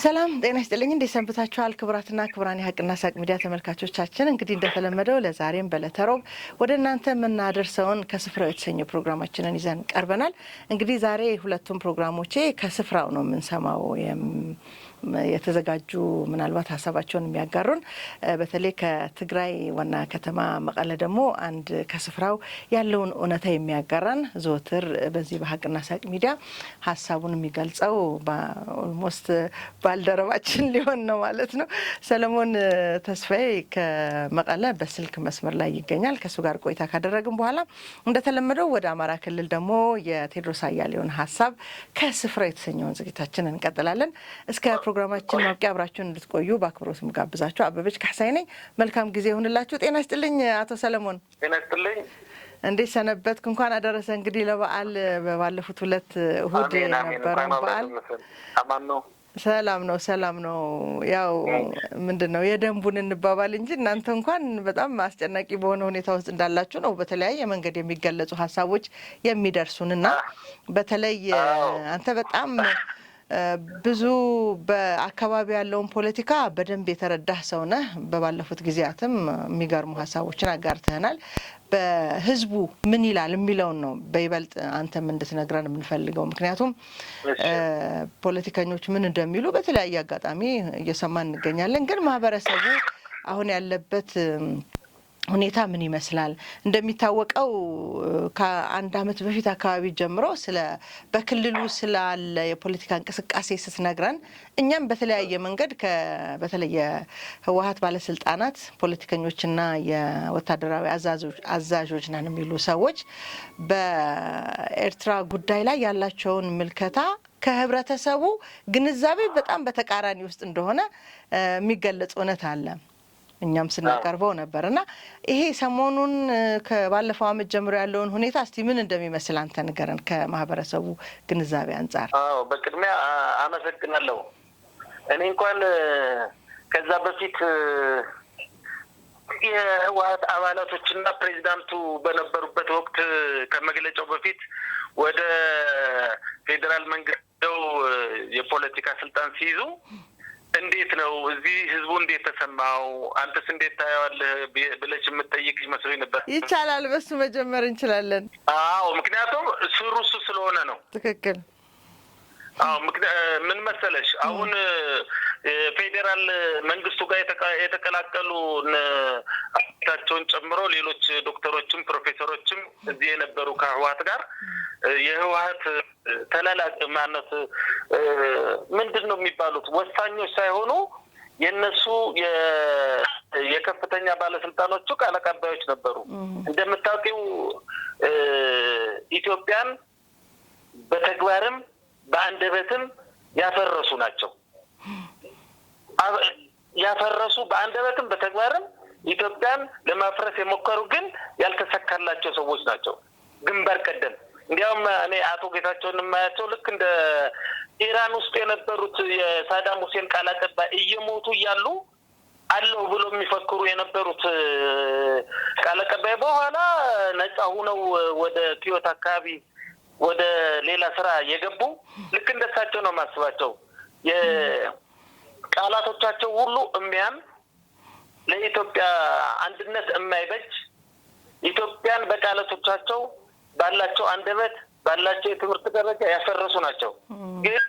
ሰላም ጤና ይስጥልኝ እንደሰንብታችኋል ክብራትና ክብራን የሐቅና ሳቅ ሚዲያ ተመልካቾቻችን እንግዲህ እንደተለመደው ለዛሬም በለተሮብ ወደ እናንተ የምናደርሰውን ከስፍራው የተሰኘው ፕሮግራማችንን ይዘን ቀርበናል። እንግዲህ ዛሬ ሁለቱም ፕሮግራሞቼ ከስፍራው ነው የምንሰማው የተዘጋጁ ምናልባት ሀሳባቸውን የሚያጋሩን በተለይ ከትግራይ ዋና ከተማ መቀለ ደግሞ አንድ ከስፍራው ያለውን እውነታ የሚያጋራን ዘወትር በዚህ በሐቅና ሳቅ ሚዲያ ሀሳቡን የሚገልጸው ኦልሞስት ባልደረባችን ሊሆን ነው ማለት ነው። ሰለሞን ተስፋዬ ከመቀለ በስልክ መስመር ላይ ይገኛል። ከሱ ጋር ቆይታ ካደረግን በኋላ እንደተለመደው ወደ አማራ ክልል ደግሞ የቴዎድሮስ አያሌውን ሀሳብ ከስፍራው የተሰኘውን ዝግጅታችን እንቀጥላለን። እስከ ፕሮግራማችን ማብቂያ አብራችሁን እንድትቆዩ በአክብሮት ምጋብዛችሁ አበበች ካህሳይ ነኝ። መልካም ጊዜ ይሁንላችሁ። ጤና ይስጥልኝ አቶ ሰለሞን። ጤና ይስጥልኝ። እንዴት ሰነበትክ? እንኳን አደረሰ እንግዲህ ለበዓል ባለፉት ሁለት እሁድ የነበረው በዓል አማን ነው። ሰላም ነው። ያው ምንድነው የደንቡን እንባባል እንጂ እናንተ እንኳን በጣም አስጨናቂ በሆነ ሁኔታ ውስጥ እንዳላችሁ ነው በተለያየ መንገድ የሚገለጹ ሀሳቦች የሚደርሱንና በተለይ አንተ በጣም ብዙ በአካባቢ ያለውን ፖለቲካ በደንብ የተረዳህ ሰው ነህ። በባለፉት ጊዜያትም የሚገርሙ ሀሳቦችን አጋርተናል። በህዝቡ ምን ይላል የሚለውን ነው በይበልጥ አንተም እንድትነግረን የምንፈልገው። ምክንያቱም ፖለቲከኞች ምን እንደሚሉ በተለያየ አጋጣሚ እየሰማን እንገኛለን። ግን ማህበረሰቡ አሁን ያለበት ሁኔታ ምን ይመስላል? እንደሚታወቀው ከአንድ አመት በፊት አካባቢ ጀምሮ በክልሉ ስላለ የፖለቲካ እንቅስቃሴ ስትነግረን እኛም በተለያየ መንገድ በተለየ ህወሓት ባለስልጣናት ፖለቲከኞችና የወታደራዊ አዛዦች ነን የሚሉ ሰዎች በኤርትራ ጉዳይ ላይ ያላቸውን ምልከታ ከህብረተሰቡ ግንዛቤ በጣም በተቃራኒ ውስጥ እንደሆነ የሚገለጽ እውነት አለ። እኛም ስናቀርበው ነበርና ይሄ ሰሞኑን ከባለፈው አመት ጀምሮ ያለውን ሁኔታ እስቲ ምን እንደሚመስል አንተ ንገረን ከማህበረሰቡ ግንዛቤ አንጻር። በቅድሚያ አመሰግናለሁ። እኔ እንኳን ከዛ በፊት የህወሓት አባላቶችና ፕሬዚዳንቱ በነበሩበት ወቅት ከመግለጫው በፊት ወደ ፌዴራል መንግስት የፖለቲካ ስልጣን ሲይዙ እንዴት ነው እዚህ ህዝቡ እንዴት ተሰማው አንተስ እንዴት ታያለህ ብለሽ የምትጠይቅ ይመስለኝ ነበር። ይቻላል፣ በሱ መጀመር እንችላለን። ምክንያቱም ስሩሱ ስለሆነ ነው። ትክክል። ምን መሰለሽ አሁን ፌዴራል መንግስቱ ጋር የተቀላቀሉ ታቸውን ጨምሮ ሌሎች ዶክተሮችም ፕሮፌሰሮችም እዚህ የነበሩ ከህወሓት ጋር የህወሓት ተላላቂ ማለት ምንድነው የሚባሉት ወሳኞች ሳይሆኑ የነሱ የከፍተኛ ባለስልጣኖቹ ቃል አቀባዮች ነበሩ። እንደምታውቂው ኢትዮጵያን በተግባርም በአንደበትም ያፈረሱ ናቸው። ያፈረሱ በአንደበትም በተግባርም ኢትዮጵያን ለማፍረስ የሞከሩ ግን ያልተሳካላቸው ሰዎች ናቸው ግንባር ቀደም። እንዲያውም እኔ አቶ ጌታቸውን የማያቸው ልክ እንደ ኢራን ውስጥ የነበሩት የሳዳም ሁሴን ቃል አቀባይ እየሞቱ እያሉ አለው ብሎ የሚፈክሩ የነበሩት ቃል አቀባይ በኋላ ነጻ ሆነው ወደ ኪዮት አካባቢ ወደ ሌላ ስራ የገቡ ልክ እንደሳቸው ነው ማስባቸው። የቃላቶቻቸው ሁሉ የሚያም ለኢትዮጵያ አንድነት የማይበጅ ኢትዮጵያን በቃላቶቻቸው ባላቸው አንደበት ባላቸው የትምህርት ደረጃ ያፈረሱ ናቸው። ግን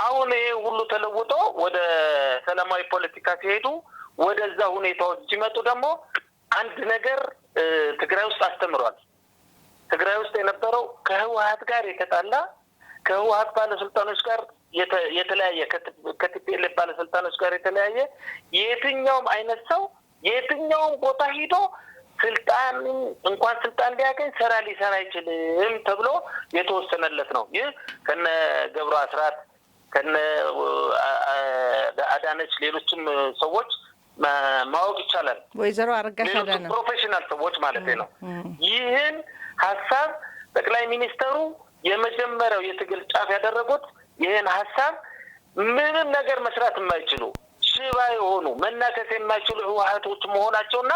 አሁን ይሄ ሁሉ ተለውጦ ወደ ሰላማዊ ፖለቲካ ሲሄዱ ወደዛ ሁኔታዎች ሲመጡ ደግሞ አንድ ነገር ትግራይ ውስጥ አስተምሯል። ትግራይ ውስጥ የነበረው ከህወሓት ጋር የተጣላ ከህወሓት ባለስልጣኖች ጋር የተለያየ ከቲፒኤልኤፍ ባለስልጣኖች ጋር የተለያየ የትኛውም አይነት ሰው የትኛውም ቦታ ሂዶ ስልጣን እንኳን ስልጣን ሊያገኝ ስራ ሊሰራ አይችልም ተብሎ የተወሰነለት ነው። ይህ ከነ ገብሩ አስራት ከነ አዳነች ሌሎችም ሰዎች ማወቅ ይቻላል። ወይዘሮ አረጋሽ አዳነ ፕሮፌሽናል ሰዎች ማለት ነው። ይህን ሀሳብ ጠቅላይ ሚኒስተሩ የመጀመሪያው የትግል ጫፍ ያደረጉት ይህን ሀሳብ ምንም ነገር መስራት የማይችሉ ሽባ የሆኑ መናከስ የማይችሉ ህወሓቶች መሆናቸውና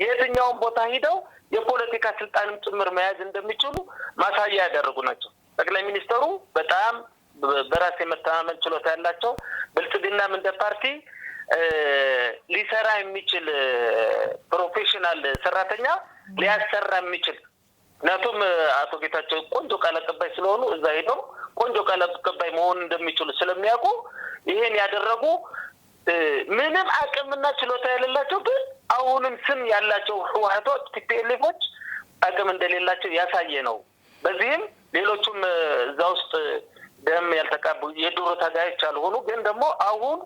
የትኛውን ቦታ ሂደው የፖለቲካ ስልጣንም ጭምር መያዝ እንደሚችሉ ማሳያ ያደረጉ ናቸው። ጠቅላይ ሚኒስተሩ በጣም በራስ የመተማመን ችሎታ ያላቸው ብልጽግናም እንደ ፓርቲ ሊሰራ የሚችል ፕሮፌሽናል ሰራተኛ ሊያሰራ የሚችል ምክንያቱም አቶ ጌታቸው ቆንጆ ቃል አቀባይ ስለሆኑ እዛ ሄደው ቆንጆ ቃል አቀባይ መሆን እንደሚችሉ ስለሚያውቁ ይሄን ያደረጉ ምንም አቅምና ችሎታ የሌላቸው ግን አሁንም ስም ያላቸው ህወሓቶች ቲፒኤልኤፎች አቅም እንደሌላቸው ያሳየ ነው። በዚህም ሌሎቹም እዛ ውስጥ ደም ያልተቃቡ የድሮ ታጋዮች አልሆኑ ግን ደግሞ አሁን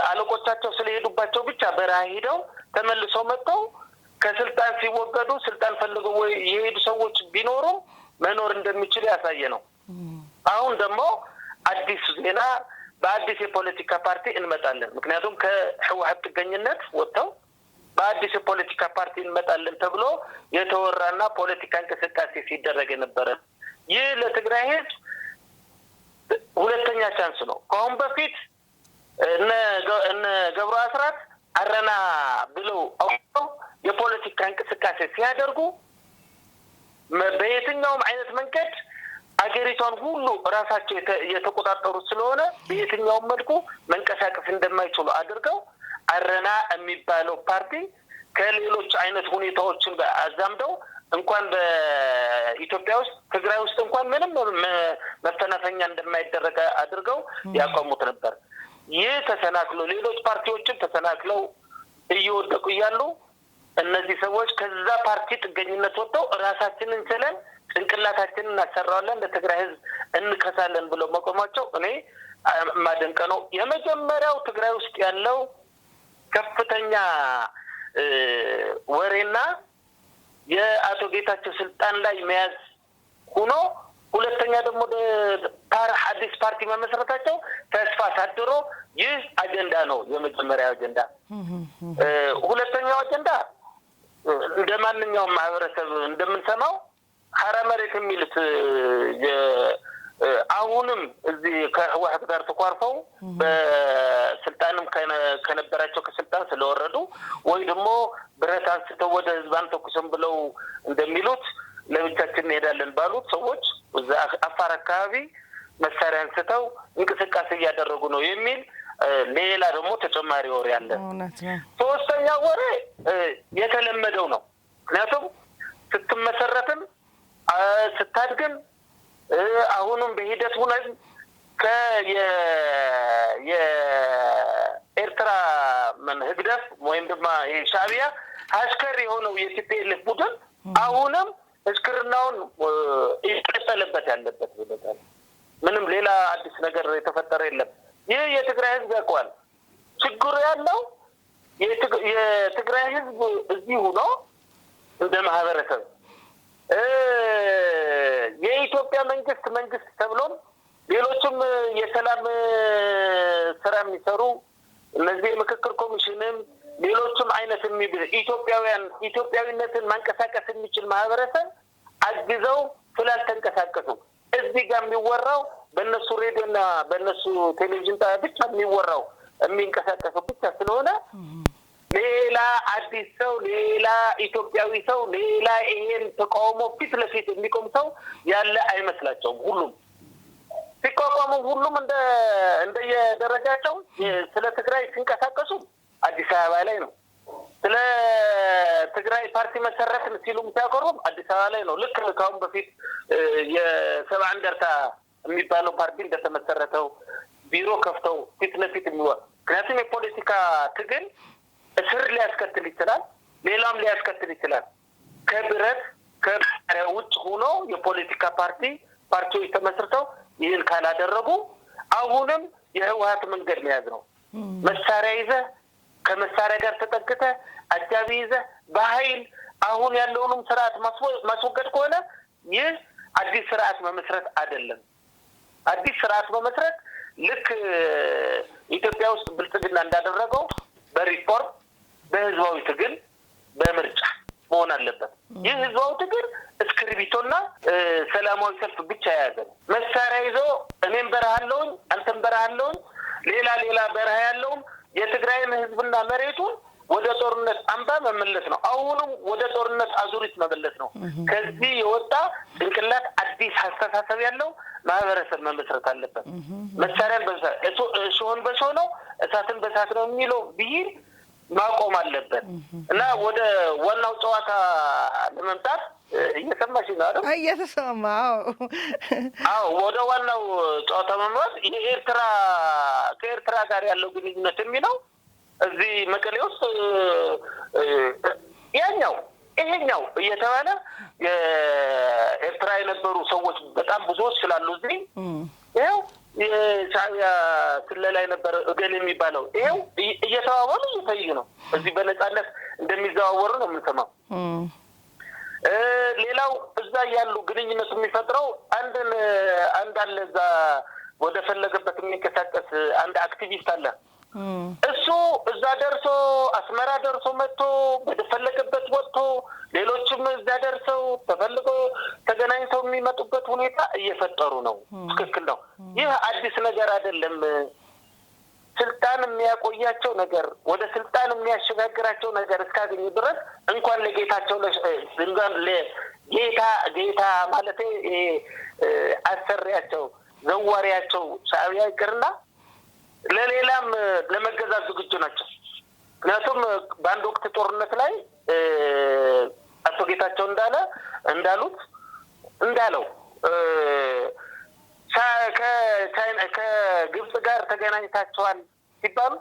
አለቆቻቸው ስለሄዱባቸው ብቻ በረሃ ሄደው ተመልሰው መጥተው ከስልጣን ሲወገዱ ስልጣን ፈልገው ወይ የሄዱ ሰዎች ቢኖሩ መኖር እንደሚችል ያሳየ ነው። አሁን ደግሞ አዲስ ዜና በአዲስ የፖለቲካ ፓርቲ እንመጣለን። ምክንያቱም ከህወሓት ጥገኝነት ወጥተው በአዲስ የፖለቲካ ፓርቲ እንመጣለን ተብሎ የተወራና ፖለቲካ እንቅስቃሴ ሲደረግ የነበረ ይህ ለትግራይ ህዝብ ሁለተኛ ቻንስ ነው። ከአሁን በፊት እነ ገብሩ አስራት አረና ብለው አውጥተው የፖለቲካ እንቅስቃሴ ሲያደርጉ በየትኛውም አይነት መንገድ አገሪቷን ሁሉ ራሳቸው የተቆጣጠሩ ስለሆነ በየትኛውም መልኩ መንቀሳቀስ እንደማይችሉ አድርገው አረና የሚባለው ፓርቲ ከሌሎች አይነት ሁኔታዎችን አዛምደው እንኳን በኢትዮጵያ ውስጥ ትግራይ ውስጥ እንኳን ምንም መተናፈኛ እንደማይደረግ አድርገው ያቆሙት ነበር። ይህ ተሰናክሎ ሌሎች ፓርቲዎችም ተሰናክለው እየወደቁ እያሉ እነዚህ ሰዎች ከዛ ፓርቲ ጥገኝነት ወጥተው ራሳችንን ችለን ጭንቅላታችንን እናሰራዋለን ለትግራይ ህዝብ እንከሳለን ብለው መቆማቸው እኔ ማደንቀ ነው። የመጀመሪያው ትግራይ ውስጥ ያለው ከፍተኛ ወሬና የአቶ ጌታቸው ስልጣን ላይ መያዝ ሆኖ ሁለተኛ ደግሞ አዲስ ፓርቲ መመስረታቸው ተስፋ ሳድሮ ይህ አጀንዳ ነው። የመጀመሪያው አጀንዳ። ሁለተኛው አጀንዳ እንደ ማንኛውም ማህበረሰብ እንደምንሰማው ሀራ መሬት የሚሉት አሁንም እዚህ ከህወሓት ጋር ተቋርፈው በስልጣንም ከነበራቸው ከስልጣን ስለወረዱ ወይ ደግሞ ብረት አንስተው ወደ ህዝብ አንተኩስም ብለው እንደሚሉት ለብቻችን እንሄዳለን ባሉት ሰዎች እዛ አፋር አካባቢ መሳሪያ አንስተው እንቅስቃሴ እያደረጉ ነው የሚል ሌላ ደግሞ ተጨማሪ ወሬ አለ። ሶስተኛው ወሬ የተለመደው ነው። ምክንያቱም ስትመሰረትም ስታድግም አሁንም በሂደት ሆነን የኤርትራ ህግደፍ ወይም ደግሞ የሻዕቢያ አሽከር የሆነው የቲፒኤልኤፍ ቡድን አሁንም እስክርናውን ይቀጥልበት ያለበት ሁኔታ ነው። ምንም ሌላ አዲስ ነገር የተፈጠረ የለም። ይህ የትግራይ ህዝብ ያውቀዋል። ችግሩ ያለው የትግራይ ህዝብ እዚህ ሆኖ እንደ ማህበረሰብ የኢትዮጵያ መንግስት ተብሎም ሌሎችም የሰላም ስራ የሚሰሩ እነዚህ የምክክር ኮሚሽንም ሌሎችም አይነት ኢትዮጵያዊነትን ማንቀሳቀስ የሚችል ማህበረሰብ አግዘው ስላልተንቀሳቀሱ እዚህ ጋር የሚወራው በእነሱ ሬዲዮና በእነሱ ቴሌቪዥን ጣቢያ ብቻ የሚወራው የሚንቀሳቀሰው ብቻ ስለሆነ ሌላ አዲስ ሰው ሌላ ኢትዮጵያዊ ሰው ሌላ ይሄን ተቃውሞ ፊት ለፊት የሚቆም ሰው ያለ አይመስላቸውም። ሁሉም ሲቋቋሙ ሁሉም እንደየደረጃቸው ስለ ትግራይ ሲንቀሳቀሱ አዲስ አበባ ላይ ነው። ስለ ትግራይ ፓርቲ መሰረትን ሲሉም ሲያቀርቡም አዲስ አበባ ላይ ነው። ልክ ካሁን በፊት የሰብዓ እንደርታ የሚባለው ፓርቲ እንደተመሰረተው ቢሮ ከፍተው ፊት ለፊት ምክንያቱም የፖለቲካ ትግል እስር ሊያስከትል ይችላል፣ ሌላም ሊያስከትል ይችላል። ከብረት ውጭ ሆኖ የፖለቲካ ፓርቲዎች ተመስርተው ይህን ካላደረጉ አሁንም የህወሓት መንገድ መያዝ ነው። መሳሪያ ይዘህ ከመሳሪያ ጋር ተጠግተህ አጃቢ ይዘህ በኃይል አሁን ያለውንም ስርዓት ማስወገድ ከሆነ ይህ አዲስ ስርዓት መመስረት አይደለም። አዲስ ስርዓት መመስረት ልክ ኢትዮጵያ ውስጥ ብልጽግና እንዳደረገው በሪፎርም በህዝባዊ ትግል በምርጫ መሆን አለበት። ይህ ህዝባዊ ትግል እስክሪብቶና ሰላማዊ ሰልፍ ብቻ የያዘ ነው። መሳሪያ ይዞ እኔም በረሃ አለውኝ አንተም በረሃ አለውኝ ሌላ በረሃ ያለውም የትግራይን ህዝብና መሬቱን ወደ ጦርነት አምባ መመለስ ነው። አሁንም ወደ ጦርነት አዙሪት መመለስ ነው። ከዚህ የወጣ ጭንቅላት አዲስ አስተሳሰብ ያለው ማህበረሰብ መመስረት አለበት። መሳሪያን እሾህን በእሾህ ነው እሳትን በእሳት ነው የሚለው ብሂል ማቆም አለበት እና ወደ ዋናው ጨዋታ ለመምጣት እየሰማሽ ነው አይደል? እየተሰማው። አዎ ወደ ዋናው ጨዋታ መምራት ከኤርትራ ጋር ያለው ግንኙነት የሚለው እዚህ መቀሌ ውስጥ ይሄኛው እየተባለ የኤርትራ የነበሩ ሰዎች በጣም ብዙዎች ስላሉ እዚህ ይኸው የሻዕቢያ ስለላ የነበረ እገሌ የሚባለው ይኸው እየተዋወሉ እየታዩ ነው። እዚህ በነጻነት እንደሚዘዋወሩ ነው የምንሰማው። ሌላው እዛ ያሉ ግንኙነት የሚፈጥረው አንድ አለ እዛ ወደ ፈለገበት የሚንቀሳቀስ አንድ አክቲቪስት አለ። እሱ እዛ ደርሶ አስመራ ደርሶ መጥቶ ወደ ፈለገበት ወጥቶ ሌሎችም እዛ ደርሰው ተፈልጎ ተገናኝተው የሚመጡበት ሁኔታ እየፈጠሩ ነው። ትክክል ነው። ይህ አዲስ ነገር አይደለም። ስልጣን የሚያቆያቸው ነገር ወደ ስልጣን የሚያሸጋግራቸው ነገር እስካገኙ ድረስ እንኳን ለጌታቸው ጌታ ማለት አሰሪያቸው ዘዋሪያቸው ሻዕቢያ ይቅርና ለሌላም ለመገዛት ዝግጁ ናቸው። ምክንያቱም በአንድ ወቅት ጦርነት ላይ አቶ ጌታቸው እንዳለው ከግብጽ ጋር ተገናኝታቸዋል ሲባሉ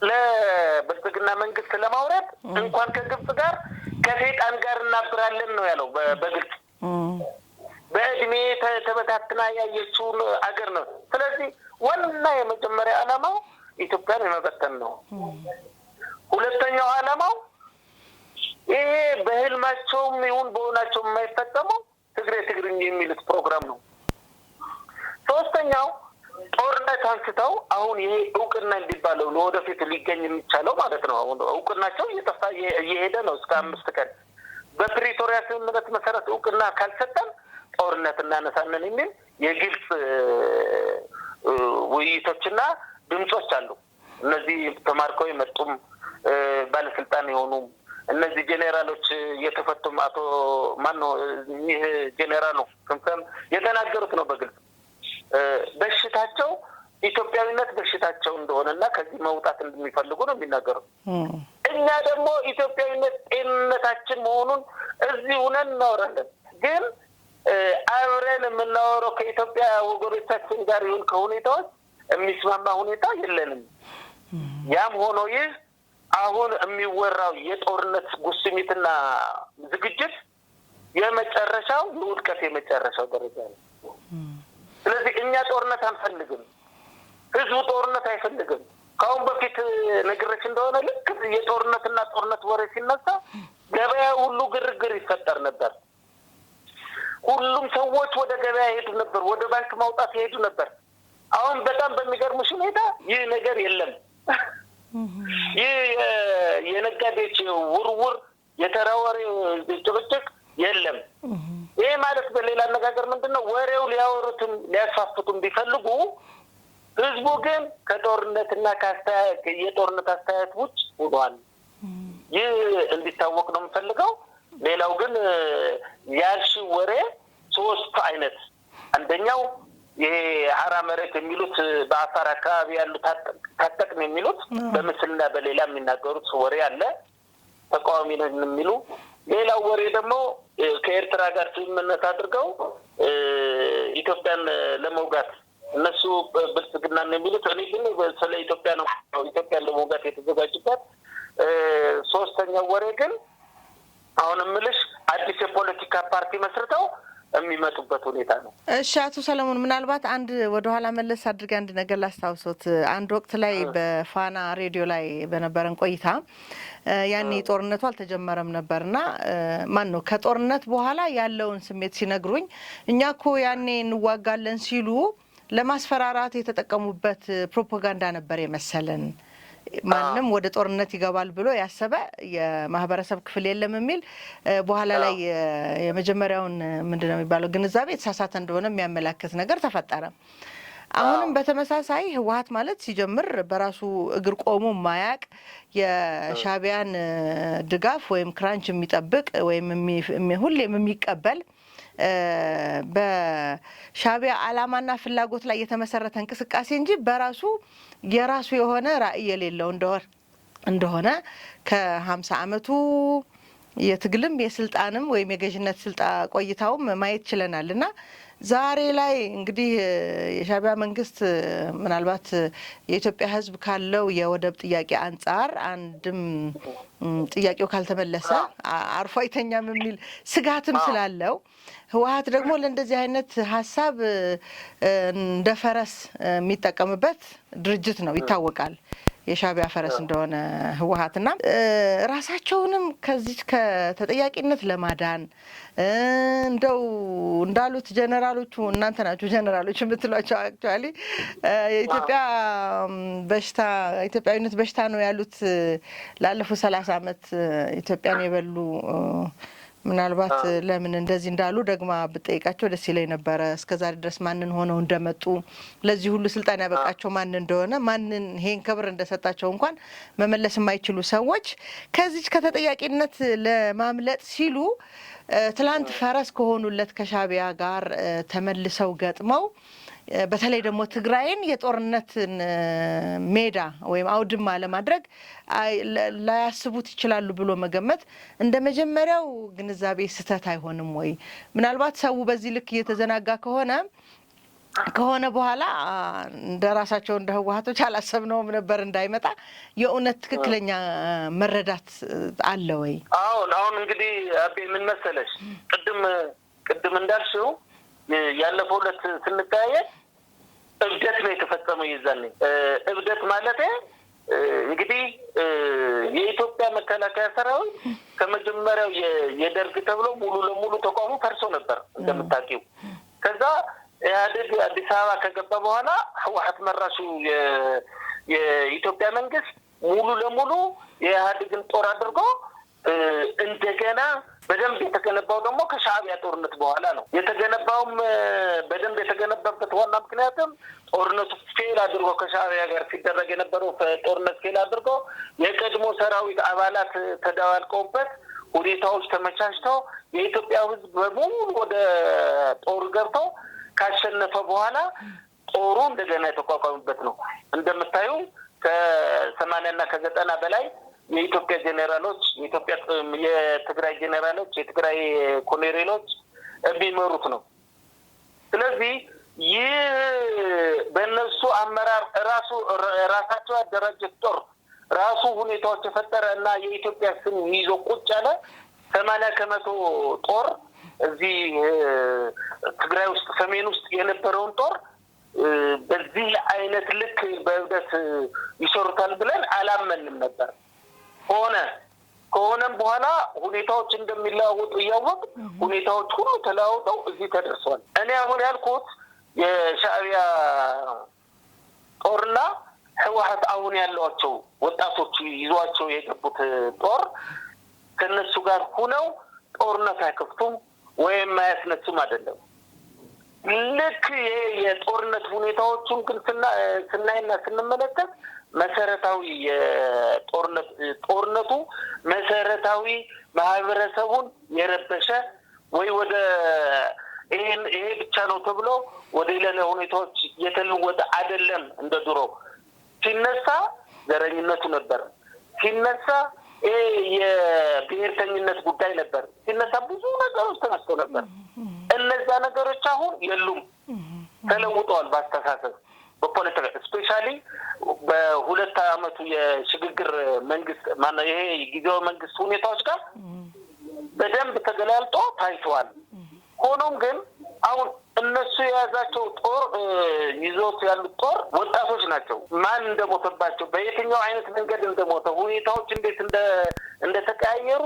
ለብልጽግና መንግስት ለማውረድ እንኳን ከግብጽ ጋር ከሰይጣን ጋር እናብራለን ነው ያለው በግልጽ። በእድሜ ተበታትና ያየችውን አገር ነው። ስለዚህ ዋና የመጀመሪያ ዓላማው ኢትዮጵያን የመበተን ነው። ሁለተኛው ዓላማው ይሄ በህልማቸውም ይሁን በሆናቸው የማይፈጸመው ትግርኝ የሚሉት ፕሮግራም ነው። ሶስተኛው ጦርነት አንስተው አሁን ይሄ እውቅና እንዲባለው ለወደፊት ሊገኝ የሚቻለው ማለት ነው። አሁን እውቅናቸው እየጠፋ እየሄደ ነው። እስከ 5 ቀን በፕሪቶሪያ ስምምነት መሰረት እውቅና ካልሰጠን ጦርነት እናነሳለን የሚል የግልጽ ውይይቶችና ድምጾች አሉ። እነዚህ ተማርከው የመጡም ባለስልጣን የሆኑ እነዚህ ጄኔራሎች የተፈቱም አቶ ይህ ጄኔራሉ ክንፈም የተናገሩት ነው በግልጽ በሽታቸው ኢትዮጵያዊነት በሽታቸው እንደሆነና ከዚህ መውጣት እንደሚፈልጉ ነው የሚናገሩት። እኛ ደግሞ ኢትዮጵያዊነት ጤንነታችን መሆኑን እዚህ ሆነን እናወራለን። ግን አብረን የምናወራው ከኢትዮጵያ ወገኖቻችን ጋር ይሁን ከሁኔታዎች የሚስማማ ሁኔታ የለንም። ያም ሆኖ ይህ አሁን የሚወራው የጦርነት ጉስሚትና ዝግጅት የመጨረሻው የውድቀት የመጨረሻው ደረጃ ነው። ስለዚህ እኛ ጦርነት አንፈልግም። ህዝቡ ጦርነት አይፈልግም። ካሁን በፊት ነግሬሽ እንደሆነ ልክ የጦርነትና ጦርነት ወሬ ሲነሳ ገበያ ሁሉ ግርግር ይፈጠር ነበር። ሁሉም ሰዎች ወደ ገበያ ይሄዱ ነበር፣ ወደ ባንክ ማውጣት ይሄዱ ነበር። አሁን በጣም በሚገርምሽ ሁኔታ ይህ ነገር የለም። ይህ የነጋዴዎች ውርውር የተራወሬ ጭቅጭቅ የለም። ይሄ ማለት በሌላ አነጋገር ምንድነው? ወሬው ሊያወሩትም ሊያስፋፉትም ቢፈልጉ ህዝቡ ግን ከጦርነትና የጦርነት አስተያየት ውጭ ሆኗል። ይህ እንዲታወቅ ነው የምፈልገው። ሌላው ግን ያልሽ ወሬ 3 አይነት፣ አንደኛው ይሄ ሀራ መሬት የሚሉት በአፋር አካባቢ ያሉ ታጠቅን የሚሉት በምስልና በሌላ የሚናገሩት ወሬ አለ፣ ተቃዋሚ ነን የሚሉ። ሌላው ወሬ ደግሞ ከኤርትራ ጋር ስምምነት አድርገው ኢትዮጵያን ለመውጋት እነሱ ብልጽግና ነው የሚሉት። እኔ ግን ስለ ኢትዮጵያ ነው ኢትዮጵያን ለመውጋት የተዘጋጁበት። ሶስተኛው ወሬ ግን አሁን እምልሽ አዲስ የፖለቲካ ፓርቲ መስርተው የሚመጡበት ሁኔታ ነው። እሺ አቶ ሰለሞን፣ ምናልባት አንድ ወደ ኋላ መለስ አድርጌ አንድ ነገር ላስታውሶት። አንድ ወቅት ላይ በፋና ሬዲዮ ላይ በነበረን ቆይታ ያኔ ጦርነቱ አልተጀመረም ነበርና ከጦርነት በኋላ ያለውን ስሜት ሲነግሩኝ እኛ እኮ ያኔ እንዋጋለን ሲሉ ለማስፈራራት የተጠቀሙበት ፕሮፓጋንዳ ነበር የመሰለን። ማንም ወደ ጦርነት ይገባል ብሎ ያሰበ የማህበረሰብ ክፍል የለም የሚል በኋላ ላይ የመጀመሪያውን ምንድነው የሚባለው ግንዛቤ የተሳሳተ እንደሆነ የሚያመላክት ነገር ተፈጠረ። አሁንም በተመሳሳይ ህወሓት ማለት ሲጀምር በራሱ እግር ቆሞ ማያቅ የሻዕቢያን ድጋፍ ወይም ክራንች የሚጠብቅ ወይም ሁሌም የሚቀበል በሻዕቢያ ዓላማና ፍላጎት ላይ የተመሰረተ እንቅስቃሴ እንጂ በራሱ የራሱ የሆነ ራዕይ የሌለው እንደሆነ ከ50 ዓመቱ የትግልም የስልጣንም ወይም የገዥነት ስልጣን ቆይታውም ማየት ችለናል እና ዛሬ ላይ እንግዲህ የሻዕቢያ መንግስት ምናልባት የኢትዮጵያ ሕዝብ ካለው የወደብ ጥያቄ አንጻር አንድም ጥያቄው ካልተመለሰ አርፎ አይተኛም የሚል ስጋትም ስላለው ህወሓት ደግሞ ለእንደዚህ አይነት ሀሳብ እንደ ፈረስ የሚጠቀምበት ድርጅት ነው፣ ይታወቃል። የሻዕቢያ ፈረስ እንደሆነ ህወሓትና ራሳቸውንም ከዚህ ከተጠያቂነት ለማዳን እንደው እንዳሉት ጀነራሎቹ እናንተ ናችሁ ጀነራሎች የምትሏቸው አክቹአሊ የኢትዮጵያ በሽታ ኢትዮጵያዊነት በሽታ ነው ያሉት ላለፉት 30 ዓመት ኢትዮጵያን የበሉ ምናልባት ለምን እንደዚህ እንዳሉ ደግማ ብጠይቃቸው ደስ ይለኝ ነበረ። እስከዛሬ ድረስ ማንን ሆነው እንደመጡ ለዚህ ሁሉ ስልጣን ያበቃቸው ማን እንደሆነ ማንን ይሄን ክብር እንደሰጣቸው እንኳን መመለስ የማይችሉ ሰዎች ከዚህ ከተጠያቂነት ለማምለጥ ሲሉ ትላንት ፈረስ ከሆኑለት ከሻዕቢያ ጋር ተመልሰው ገጥመው በተለይ ደግሞ ትግራይን የጦርነት ሜዳ ወይም አውድማ ለማድረግ ላያስቡት ይችላሉ ብሎ መገመት እንደ መጀመሪያው ግንዛቤ ስህተት አይሆንም ወይ? ምናልባት ሰው በዚህ ልክ እየተዘናጋ ከሆነ በኋላ እንደ ራሳቸው እንደ ህወሓቶች አላሰብነውም ነበር እንዳይመጣ የእውነት ትክክለኛ መረዳት አለ ወይ? አሁን እንግዲህ አቤ ምን መሰለሽ ቅድም እንዳልሽው ያለፈው ዕለት ስንታየት እብደት ነው የተፈጸመው። ይዛኔ እብደት ማለት እንግዲህ የኢትዮጵያ መከላከያ ሰራዊት ከመጀመሪያው የደርግ ተብሎ ሙሉ ለሙሉ ተቋሙ ፈርሶ ነበር እንደምታውቂው። ከዛ ኢህአዴግ አዲስ አበባ ከገባ በኋላ ህወሓት መራሹ የኢትዮጵያ መንግስት ሙሉ ለሙሉ የኢህአዴግን ጦር አድርጎ እንደገና በደንብ የተገነባው ደግሞ ከሻዕቢያ ጦርነት በኋላ ነው። የተገነባውም በደንብ የተገነባበት ዋና ምክንያትም ጦርነቱ ፌል አድርጎ ከሻዕቢያ ጋር ሲደረግ የነበረው ጦርነት ፌል አድርጎ የቀድሞ ሰራዊት አባላት ተደባልቀውበት ሁኔታዎች ተመቻችተው የኢትዮጵያ ህዝብ በሙሉ ወደ ጦር ገብቶ ካሸነፈ በኋላ ጦሩ እንደገና የተቋቋመበት ነው። እንደምታዩ ከ80 እና ከ90 በላይ የኢትዮጵያ ጄኔራሎች የትግራይ ጄኔራሎች የትግራይ ኮሎኔሎች የሚመሩት ነው። ስለዚህ ይህ በእነሱ አመራር ራሳቸው ያደራጀት ጦር ራሱ ሁኔታዎች የፈጠረ እና የኢትዮጵያ ስም ይዞ ቁጭ ያለ 80% ጦር እዚህ ትግራይ ውስጥ ሰሜን ውስጥ የነበረውን ጦር በዚህ አይነት ልክ በእብደት ይሰሩታል ብለን አላመንም ነበር። ከሆነም በኋላ ሁኔታዎች እንደሚለዋወጡ እያወቅ ሁኔታዎች ሁሉ ተለዋውጠው እዚህ ተደርሰዋል። እኔ አሁን ያልኩት የሻዕቢያ ጦርና ህወሓት አሁን ያሏቸው ወጣቶች ይዟቸው የገቡት ጦር ከነሱ ጋር ሁነው ጦርነት አይከፍቱም ወይም አያስነሱም አይደለም። ልክ የጦርነት ሁኔታዎቹን ግን ስናይና ስንመለከት መሰረታዊ ጦርነቱ መሰረታዊ ማህበረሰቡን የረበሸ ወይ ወደ ይሄ ብቻ ነው ተብሎ ወደ ሌላ ሁኔታዎች የተለወጠ አይደለም። እንደ ድሮ ሲነሳ ዘረኝነቱ ነበር፣ ሲነሳ የብሔርተኝነት ጉዳይ ነበር፣ ሲነሳ ብዙ ነገሮች ተነስተው ነበር። እነዛ ነገሮች አሁን የሉም፣ ተለውጠዋል በአስተሳሰብ በፖለቲካ ስፔሻሊ በሁለት ዓመቱ የሽግግር መንግስት ይሄ ጊዜያዊ መንግስት ሁኔታዎች ጋር በደንብ ተገላልጦ ታይተዋል። ሆኖም ግን አሁን እነሱ የያዛቸው ጦር ይዞት ያሉት ጦር ወጣቶች ናቸው። ማን እንደሞተባቸው በየትኛው አይነት መንገድ እንደሞተ ሁኔታዎች እንዴት እንደተቀያየሩ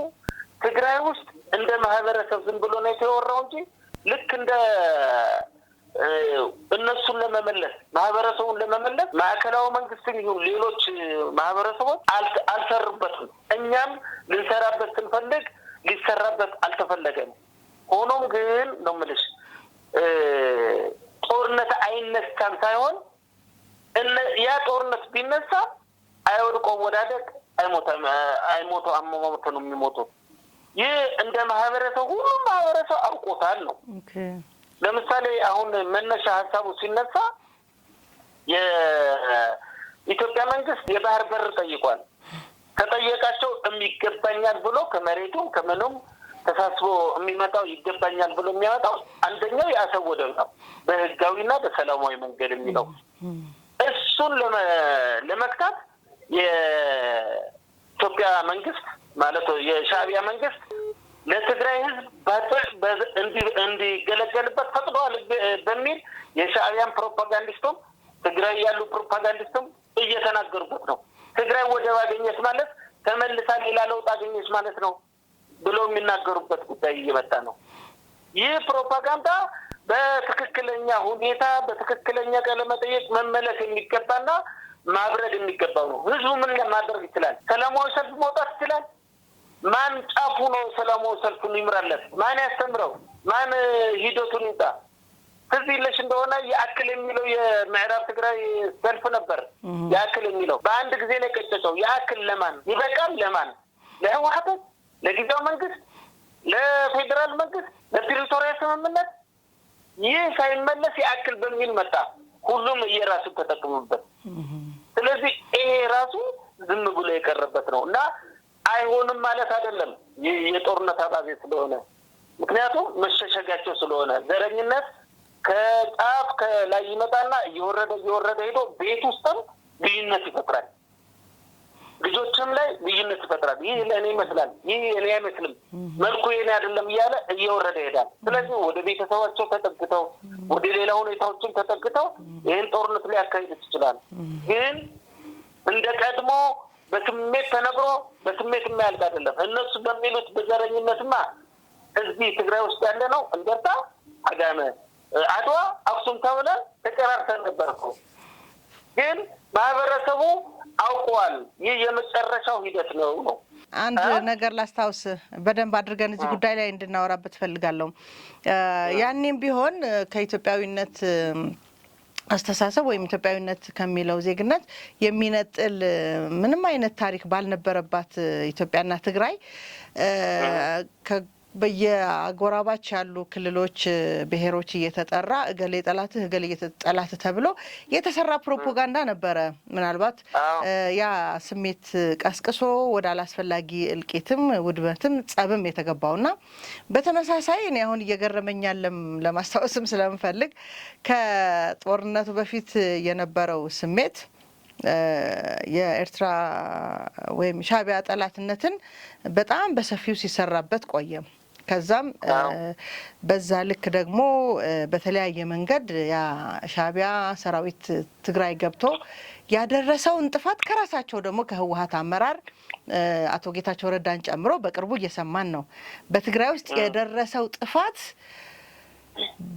ትግራይ ውስጥ እንደ ማህበረሰብ ዝም ብሎ ነው የተወራው እንጂ ልክ እንደ እነሱን ለመመለስ ማህበረሰቡን ለመመለስ ማዕከላዊ መንግስትን ይሁን ሌሎች ማህበረሰቦች አልሰሩበትም። እኛም ልንሰራበት ስንፈልግ ሊሰራበት አልተፈለገም። ሆኖም ግን ነው የምልሽ ጦርነት አይነሳም ሳይሆን ያ ጦርነት ቢነሳ አይወድቆ ወዳደቅ አይሞቱ አሟሟት ነው የሚሞቱ። ይህ እንደ ማህበረሰብ ሁሉም ማህበረሰብ አውቆታል ነው። ለምሳሌ አሁን መነሻ ሀሳቡ ሲነሳ የኢትዮጵያ መንግስት የባህር በር ጠይቋል። ከጠየቃቸው የሚገባኛል ብሎ ከመሬቱም ከምኑም ተሳስቦ የሚመጣው ይገባኛል ብሎ የሚያወጣው አንደኛው የአሰብ ወደብ ነው፣ በህጋዊና በሰላማዊ መንገድ የሚለው እሱን ለመክታት የኢትዮጵያ መንግስት ማለት የሻዕቢያ መንግስት ለትግራይ ህዝብ እንዲገለገልበት ፈቅደዋል በሚል የሻዕቢያን ፕሮፓጋንዲስቱም ትግራይ ያሉ ፕሮፓጋንዲስቱም እየተናገሩበት ነው። ትግራይ ወደብ አገኘች ማለት ተመልሳ ሌላ ለውጥ አገኘች ማለት ነው ብሎ የሚናገሩበት ጉዳይ እየመጣ ነው። ይህ ፕሮፓጋንዳ በትክክለኛ ሁኔታ በትክክለኛ ቃለ መጠይቅ መመለስ የሚገባና ማብረድ የሚገባው ነው። ህዝቡ ምን ማድረግ ይችላል? ሰላማዊ ሰልፍ መውጣት ይችላል። ማን ጫፉ ነው ሰላማዊ ሰልፉን ይምራለት? ማን ያስተምረው? ማን ሂደቱን ይጣ? ትዝ ይለሽ እንደሆነ የአክል የሚለው የምዕራብ ትግራይ ሰልፍ ነበር። የአክል የሚለው በአንድ ጊዜ ላይ ቀጨጨው። የአክል ለማን ይበቃል? ለማን? ለህወሓት፣ ለጊዜያዊ መንግስት፣ ለፌዴራል መንግስት፣ ለፕሪቶሪያ ስምምነት። ይህ ሳይመለስ የአክል በሚል መጣ። ሁሉም እየራሱ ተጠቅሙበት። ስለዚህ ይሄ ራሱ ዝም ብሎ የቀረበት ነው እና አይሆንም ማለት አይደለም። ይህ የጦርነት አባዜ ስለሆነ ምክንያቱም መሸሸጋቸው ስለሆነ ዘረኝነት ከጫፍ ከላይ ይመጣና እየወረደ ሄዶ ቤት ውስጥም ልዩነት ይፈጥራል። ልጆችም ላይ ልዩነት ይፈጥራል። ይህ ለእኔ ይመስላል፣ ይህ እኔ አይመስልም፣ መልኩ የኔ አይደለም እያለ እየወረደ ይሄዳል። ስለዚህ ወደ ቤተሰባቸው ተጠግተው ወደ ሌላ ሁኔታዎችን ተጠግተው ይህን ጦርነት ሊያካሂዱት ይችላል። ግን እንደ ቀድሞ በስሜት ተነግሮ በስሜት የሚያልቅ አይደለም። እነሱ በሚሉት በዘረኝነትማ እዚህ ትግራይ ውስጥ ያለ ነው እንደርታ፣ አጋመ፣ አድዋ፣ አክሱም ተብለን ተቀራርተን ነበር እኮ። ግን ማህበረሰቡ አውቀዋል። ይህ የመጨረሻው ሂደት ነው ነው። አንድ ነገር ላስታውስ በደንብ አድርገን እዚህ ጉዳይ ላይ እንድናወራበት ፈልጋለሁ። ያኔም ቢሆን ከኢትዮጵያዊነት አስተሳሰብ ወይም ኢትዮጵያዊነት ከሚለው ዜግነት የሚነጥል ምንም አይነት ታሪክ ባልነበረባት ኢትዮጵያና ትግራይ በየአጎራባች ያሉ ክልሎች ብሔሮች እየተጠራ እገሌ ጠላትህ እገሌ ጠላትህ ተብሎ የተሰራ ፕሮፓጋንዳ ነበረ። ምናልባት ያ ስሜት ቀስቅሶ ወደ አላስፈላጊ እልቂትም ውድመትም ጸብም የተገባውና በተመሳሳይ እኔ አሁን እየገረመኛለም ለማስታወስም ስለምፈልግ ከጦርነቱ በፊት የነበረው ስሜት የኤርትራ ወይም ሻዕቢያ ጠላትነትን በጣም በሰፊው ሲሰራበት ቆየ። ከዛም በዛ ልክ ደግሞ በተለያየ መንገድ ያ ሻዕቢያ ሰራዊት ትግራይ ገብቶ ያደረሰውን ጥፋት ከራሳቸው ደግሞ ከህወሓት አመራር አቶ ጌታቸው ረዳን ጨምሮ በቅርቡ እየሰማን ነው። በትግራይ ውስጥ የደረሰው ጥፋት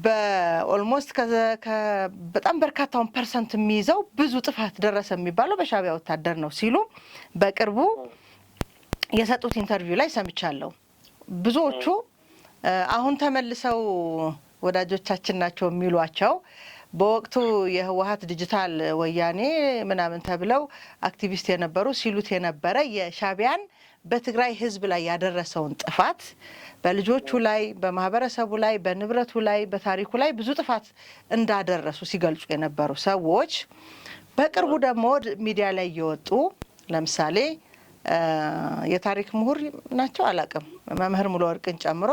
በኦልሞስት በጣም በርካታውን ፐርሰንት የሚይዘው ብዙ ጥፋት ደረሰ የሚባለው በሻዕቢያ ወታደር ነው ሲሉ በቅርቡ የሰጡት ኢንተርቪው ላይ ሰምቻለሁ። ብዙዎቹ አሁን ተመልሰው ወዳጆቻችን ናቸው የሚሏቸው በወቅቱ የህወሓት ዲጂታል ወያኔ ምናምን ተብለው አክቲቪስት የነበሩ ሲሉት የነበረ የሻዕቢያን በትግራይ ህዝብ ላይ ያደረሰውን ጥፋት በልጆቹ ላይ፣ በማህበረሰቡ ላይ፣ በንብረቱ ላይ፣ በታሪኩ ላይ ብዙ ጥፋት እንዳደረሱ ሲገልጹ የነበሩ ሰዎች በቅርቡ ደግሞ ሚዲያ ላይ እየወጡ ለምሳሌ የታሪክ ምሁር ናቸው አላቅም መምህር ሙሉ ወርቅን ጨምሮ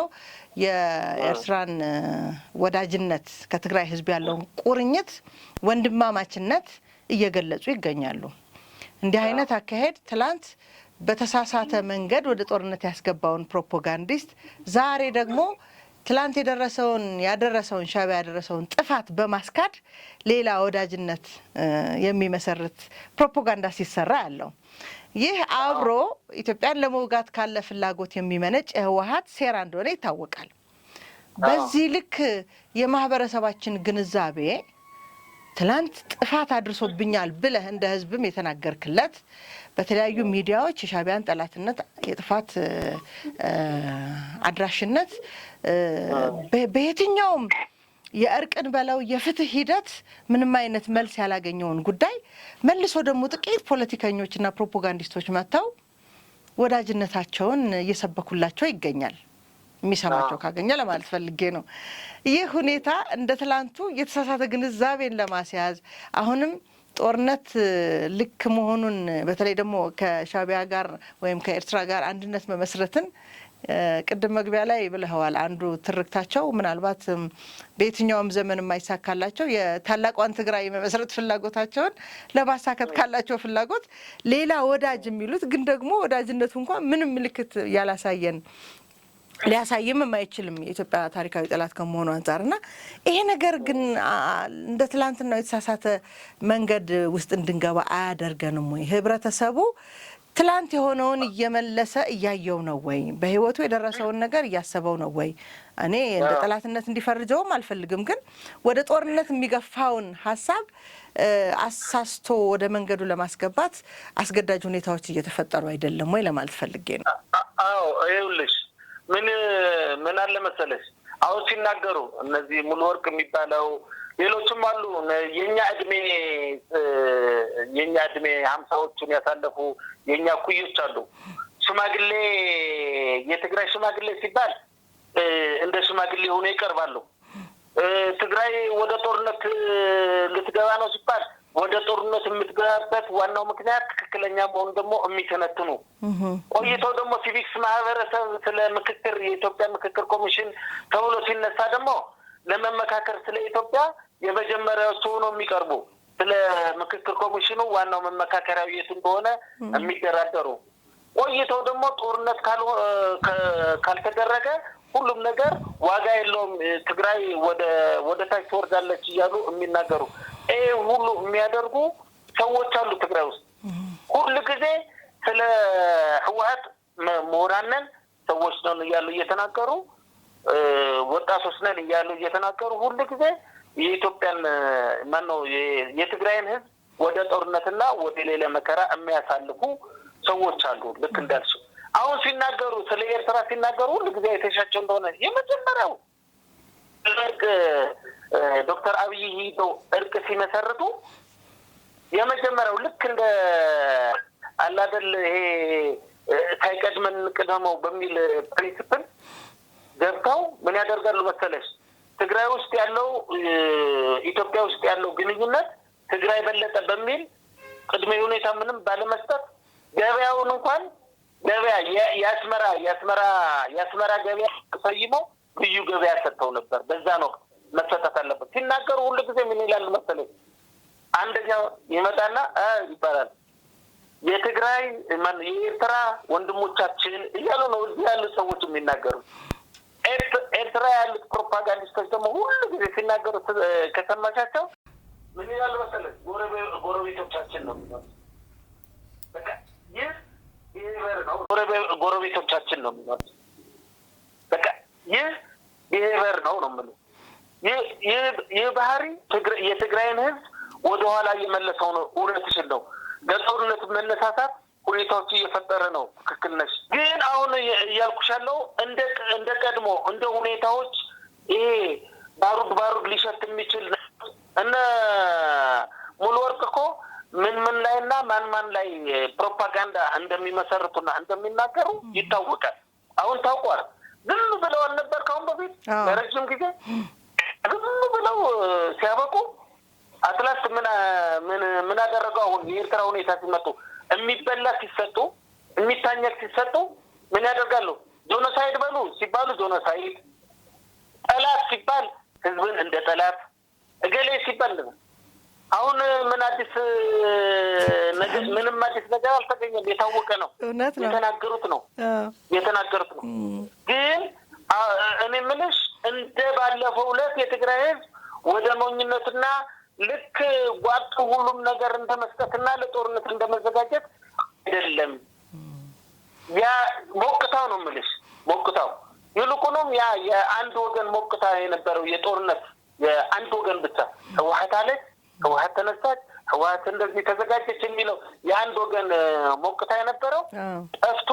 የኤርትራን ወዳጅነት ከትግራይ ህዝብ ያለውን ቁርኝት ወንድማማችነት እየገለጹ ይገኛሉ። እንዲህ አይነት አካሄድ ትላንት በተሳሳተ መንገድ ወደ ጦርነት ያስገባውን ፕሮፓጋንዲስት ዛሬ ደግሞ ትላንት ያደረሰውን ሻዕቢያ ያደረሰውን ጥፋት በማስካድ ሌላ ወዳጅነት የሚመሰርት ፕሮፓጋንዳ ሲሰራ ያለው ይህ አብሮ ኢትዮጵያን ለመውጋት ካለ ፍላጎት የሚመነጭ የህወሓት ሴራ እንደሆነ ይታወቃል። በዚህ ልክ የማህበረሰባችን ግንዛቤ ትላንት ጥፋት አድርሶብኛል ብለህ እንደ ህዝብም የተናገርክለት በተለያዩ ሚዲያዎች የሻዕቢያን ጠላትነት የጥፋት አድራሽነት በየትኛውም የእርቅን በለው የፍትህ ሂደት ምንም አይነት መልስ ያላገኘውን ጉዳይ መልሶ ደግሞ ጥቂት ፖለቲከኞችና ፕሮፓጋንዲስቶች መጥተው ወዳጅነታቸውን እየሰበኩላቸው ይገኛል። የሚሰማቸው ካገኘ ለማለት ፈልጌ ነው። ይህ ሁኔታ እንደ ትላንቱ የተሳሳተ ግንዛቤን ለማስያዝ አሁንም ጦርነት ልክ መሆኑን በተለይ ደግሞ ከሻዕቢያ ጋር ወይም ከኤርትራ ጋር አንድነት መመስረትን ቅድም መግቢያ ላይ ብለዋል። አንዱ ትርክታቸው ምናልባት በየትኛውም ዘመን የማይሳካላቸው የታላቋን ትግራይ መመስረት ፍላጎታቸውን ለማሳካት ካላቸው ፍላጎት ሌላ ወዳጅ የሚሉት ግን ደግሞ ወዳጅነቱ እንኳን ምንም ምልክት ያላሳየን ሊያሳይም የማይችልም የኢትዮጵያ ታሪካዊ ጠላት ከመሆኑ አንጻርና ይሄ ነገር ግን እንደ ትላንትናው የተሳሳተ መንገድ ውስጥ እንድንገባ አያደርገንም ወይ? ህብረተሰቡ ትላንት የሆነውን እየመለሰ እያየው ነው ወይ? በህይወቱ የደረሰውን ነገር እያሰበው ነው ወይ? እኔ እንደ ጠላትነት እንዲፈርጀውም አልፈልግም፣ ግን ወደ ጦርነት የሚገፋውን ሀሳብ አሳስቶ ወደ መንገዱ ለማስገባት አስገዳጅ ሁኔታዎች እየተፈጠሩ አይደለም ወይ ለማለት ፈልጌ ነው። አዎ ይኸውልሽ ምን አለ መሰለሽ አሁን ሲናገሩ እነዚህ ሙሉ ወርቅ የሚባለው ሌሎችም አሉ የኛ እድሜ 50ዎቹን ያሳለፉ የኛ ኩዮች አሉ። ሽማግሌ የትግራይ ሽማግሌ ሲባል እንደ ሽማግሌ ሆኖ ይቀርባሉ። ትግራይ ወደ ጦርነት ልትገባ ነው ሲባል ወደ ጦርነት የምትገባበት ዋናው ምክንያት ትክክለኛ መሆኑ ደግሞ የሚተነትኑ ቆይተው ደግሞ ሲቪክስ ማህበረሰብ ስለ ምክክር የኢትዮጵያ ምክክር ኮሚሽን ተብሎ ሲነሳ ደግሞ ለመመካከር ስለ ኢትዮጵያ የመጀመሪያዎቹ ሆነው የሚቀርቡ ስለ ምክክር ኮሚሽኑ ዋናው መመካከሪያው የት እንደሆነ የሚደራደሩ ቆይተው ደግሞ ጦርነት ካልተደረገ ሁሉም ነገር ዋጋ የለውም ትግራይ ወደ ታች ትወርዳለች እያሉ የሚናገሩ ሁሉ የሚያደርጉ ሰዎች አሉ ትግራይ ውስጥ። ሁሉ ጊዜ ስለ ህወሓት ምሁራንን ሰዎች ነን እያሉ እየተናገሩ ወጣቶች ነን እያሉ እየተናገሩ ሁሉ ጊዜ የኢትዮጵያን ማነው የትግራይን ህዝብ ወደ ጦርነትና ወደ ሌላ መከራ የሚያሳልፉ ሰዎች አሉ። ልክ እንዳልሽው አሁን ሲናገሩ ስለ ኤርትራ ሲናገሩ ሁሉ ጊዜ የተሻቸው እንደሆነ የመጀመሪያው ዶክተር አብይ ሂደው እርቅ ሲመሰርቱ የመጀመሪያው ልክ እንደ አላደል ይሄ ሳይቀድመን ቅደመው በሚል ፕሪንሲፕል ገብተው ምን ያደርጋሉ መሰለሽ ትግራይ ውስጥ ያለው ኢትዮጵያ ውስጥ ያለው ግንኙነት ትግራይ በለጠ በሚል ቅድመ ሁኔታ ምንም ባለመስጠት ገበያውን እንኳን ገበያ የአስመራ ገበያ ሰይሞ ልዩ ገበያ ሰጥተው ነበር። በዛ ነው መሰጠት አለበት ሲናገሩ ሁሉ ጊዜ ምን ይላል መሰለኝ አንደኛው ይመጣና ይባላል የትግራይ የኤርትራ ወንድሞቻችን እያሉ ነው እዚህ ያሉ ሰዎች የሚናገሩ። ኤርትራ ያሉት ፕሮፓጋንዲስቶች ደግሞ ሁሉ ጊዜ ሲናገሩ ከሰማቻቸው ምን ይላል መሰለኝ ጎረቤቶቻችን ነው የሚሉት። በቃ ይህ ጎረቤቶቻችን ነው የሚሉት። በቃ ይህ በር ነው የሚሉት። ይህ ባህሪ የትግራይን ህዝብ ወደ ኋላ እየመለሰው ነው። እውነትሽን ነው። ለጦርነት መነሳሳት ሁኔታዎች እየፈጠረ ነው። ትክክል ነሽ። ግን አሁን እያልኩሻለሁ እንደ ቀድሞ እንደ ሁኔታዎች ይሄ ባሩድ ሊሸት የሚችል እነ ሙሉ ወርቅ እኮ ምን ላይና ማን ላይ ፕሮፓጋንዳ እንደሚመሰርቱና እንደሚናገሩ ይታወቃል። አሁን ታውቋል። ዝም ብለው አልነበር ካሁን በፊት ለረጅም ጊዜ ዝም ብለው ሲያበቁ አትላስ ምን አደረገው? አሁን የኤርትራ ሁኔታ ሲመጡ የሚበላ ሲሰጡ የሚታኘክ ሲሰጡ ምን ያደርጋሉ? ጆኖሳይድ በሉ ሲባሉ ጆኖሳይድ፣ ጠላት ሲባል ህዝብን እንደ ጠላት እገሌ ሲባል አሁን ምንም አዲስ ነገር አልተገኘም። የታወቀ ነው። የተናገሩት ነው። ግን እኔ ምንሽ እንደ ባለፈው ዕለት የትግራይ ህዝብ ወደ ሞኝነትና ልክ ጓጡ ሁሉም ነገር እንደመስጠትና ለጦርነት እንደመዘጋጀት አይደለም። ያ ሞቅታው ነው ምልሽ ሞቅታው ይልቁንም ያ የአንድ ወገን ሞቅታ የነበረው የጦርነት የአንድ ወገን ብቻ ህወሓት አለች፣ ህወሓት ተነሳች፣ ህወሓት እንደዚህ ተዘጋጀች የሚለው የአንድ ወገን ሞቅታ የነበረው ጠፍቶ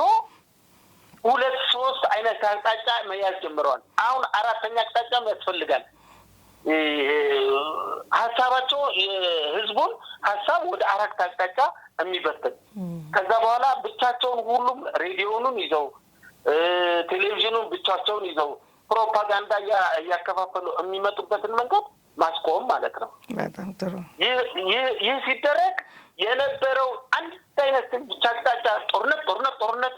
2-3 አይነት አቅጣጫ መያዝ ጀምረዋል። አሁን 4ኛ አቅጣጫ ያስፈልጋል። ሀሳባቸው የህዝቡን ሀሳብ ወደ 4 አቅጣጫ የሚበትን ከዛ በኋላ ብቻቸውን ሁሉም ሬዲዮኑን ይዘው ቴሌቪዥኑን ብቻቸውን ይዘው ፕሮፓጋንዳ እያከፋፈሉ የሚመጡበትን መንገድ ማስቆም ማለት ነው። በጣም ጥሩ። ይህ ሲደረግ የነበረው አንድ አይነት ብቻ አቅጣጫ ጦርነት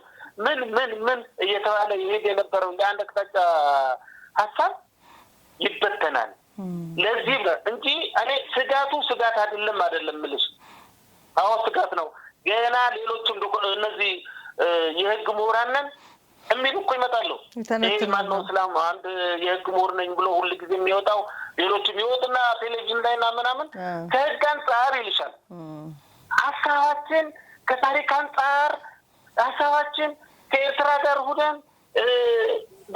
ምን እየተባለ ይሄድ የነበረው የአንድ አቅጣጫ ሀሳብ ይበተናል። ለዚህ እንጂ እኔ ስጋት አይደለም ምልሽ። አዎ ስጋት ነው። ገና ሌሎችም እነዚህ የህግ ምሁራን ነን የሚሉ እኮ ይመጣሉ። ይሄ ማነው እስላም አንድ የህግ ምሁር ነኝ ብሎ ሁሉ ጊዜ የሚወጣው ሌሎችም ይወጡና ቴሌቪዥን ላይና ምናምን ከህግ አንጻር ይልሻል። ሀሳባችን ከታሪክ አንጻር ሀሳባችን ከኤርትራ ጋር ሁደን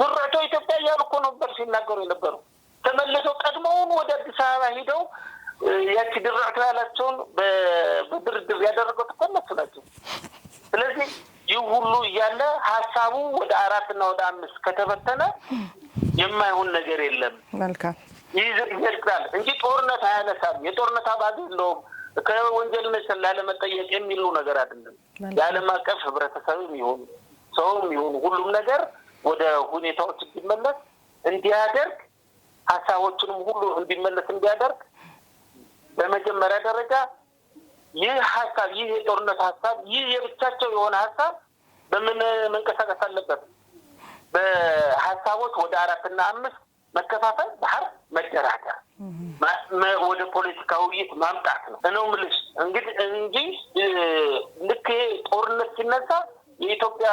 ብራቸው ኢትዮጵያ እያሉ እኮ ነበር ሲናገሩ የነበሩ። ተመልሰው ቀድሞውን ወደ አዲስ አበባ ሂደው ያቺ ድራዕቶ ያላቸውን በድርድር ያደረጉት እኮ እነሱ ናቸው። ስለዚህ ይህ ሁሉ እያለ ሀሳቡ ወደ 4 እና ወደ 5 ከተበተነ የማይሆን ነገር የለም። መልካም ይዘግዛል እንጂ ጦርነት አያነሳም። የጦርነት አባዝ የለውም። ከወንጀልነት ላለመጠየቅ የሚሉ ነገር አይደለም። የዓለም አቀፍ ህብረተሰብም ይሁን ሰውም ይሁን ሁሉም ነገር ወደ ሁኔታዎች እንዲመለስ እንዲያደርግ ሀሳቦችንም ሁሉ እንዲመለስ እንዲያደርግ በመጀመሪያ ደረጃ ይህ ሀሳብ ይህ የጦርነት ሀሳብ ይህ የብቻቸው የሆነ ሀሳብ በምን መንቀሳቀስ አለበት? በሀሳቦች ወደ 4 እና 5 መከፋፈል፣ ባህር መደራደር፣ ወደ ፖለቲካ ውይይት ማምጣት ነው የምልሽ። እንግዲህ እንጂ ልክ ጦርነት ሲነሳ የኢትዮጵያ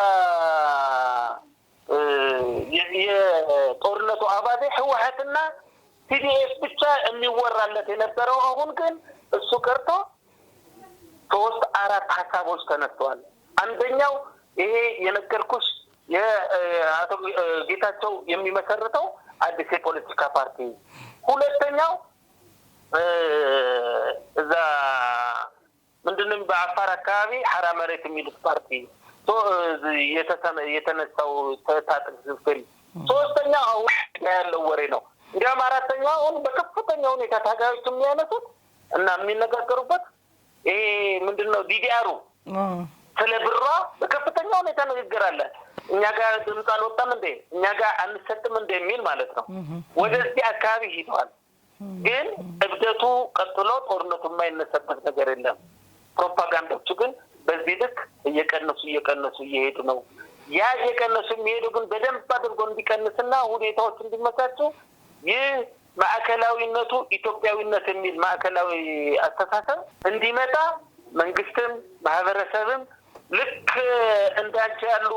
የጦርነቱ አባዜ ህወሓትና ቲዲኤፍ ብቻ የሚወራለት የነበረው አሁን ግን እሱ ቀርቶ 3-4 ሀሳቦች ተነስተዋል። አንደኛው ይሄ የነገርኩሽ የአቶ ጌታቸው የሚመሰርተው አዲስ የፖለቲካ ፓርቲ፣ ሁለተኛው እዛ ምንድነው በአፋር አካባቢ ሐራ መሬት የሚሉት ፓርቲ የተነሳው ታጥቅ ዝፍል፣ ሶስተኛው አሁን ያለው ወሬ ነው። እንዲያውም አራተኛው አሁን በከፍተኛ ሁኔታ ታጋዮች የሚያነሱት እና የሚነጋገሩበት ይሄ ምንድነው ዲዲአሩ ስለ ብሯ በከፍተኛ ሁኔታ ንግግር አለ። እኛ ጋር ድምፅ አልወጣም እንዴ እኛ ጋር አንሰጥም እንደ የሚል ማለት ነው። ወደዚህ አካባቢ ሂደዋል። ግን እብደቱ ቀጥሎ ጦርነቱ የማይነሳበት ነገር የለም። ፕሮፓጋንዳዎቹ ግን በዚህ ልክ እየቀነሱ እየሄዱ ነው። ያ እየቀነሱ የሚሄዱ ግን በደንብ አድርጎ እንዲቀንስና ሁኔታዎች እንዲመቻቹ ይህ ማዕከላዊነቱ ኢትዮጵያዊነት የሚል ማዕከላዊ አስተሳሰብ እንዲመጣ መንግስትም ማህበረሰብም ልክ እንዳንቺ ያሉ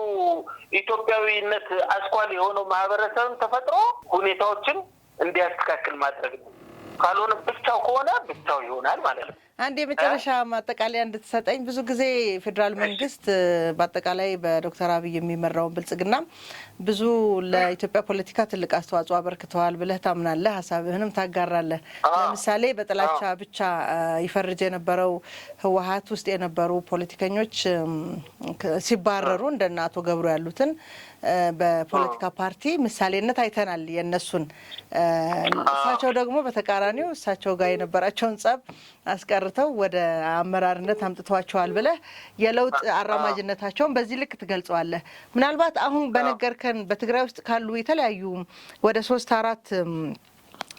ኢትዮጵያዊነት አስኳል የሆነው ማህበረሰብም ተፈጥሮ ሁኔታዎችን እንዲያስተካክል ማድረግ ነው። ካልሆነ ብቻው ከሆነ ብቻው ይሆናል ማለት ነው። አንድ የመጨረሻ ማጠቃለያ እንድትሰጠኝ። ብዙ ጊዜ ፌዴራል መንግስት በአጠቃላይ በዶክተር አብይ የሚመራውን ብልጽግና ብዙ ለኢትዮጵያ ፖለቲካ ትልቅ አስተዋጽኦ አበርክተዋል ብለህ ታምናለህ? ሀሳብህንም ታጋራለህ? ለምሳሌ በጥላቻ ብቻ ይፈርጅ የነበረው ህወሓት ውስጥ የነበሩ ፖለቲከኞች ሲባረሩ እንደነ አቶ ገብሩ ያሉትን በፖለቲካ ፓርቲ ምሳሌነት አይተናል የነሱን። እሳቸው ደግሞ በተቃራኒው እሳቸው ጋር የነበራቸውን ጸብ አስቀርተው ወደ አመራርነት አምጥተዋቸዋል ብለህ የለውጥ አራማጅነታቸውን በዚህ ልክ ትገልጸዋለህ። ምናልባት አሁን በነገርከን በትግራይ ውስጥ ካሉ የተለያዩ ወደ 3-4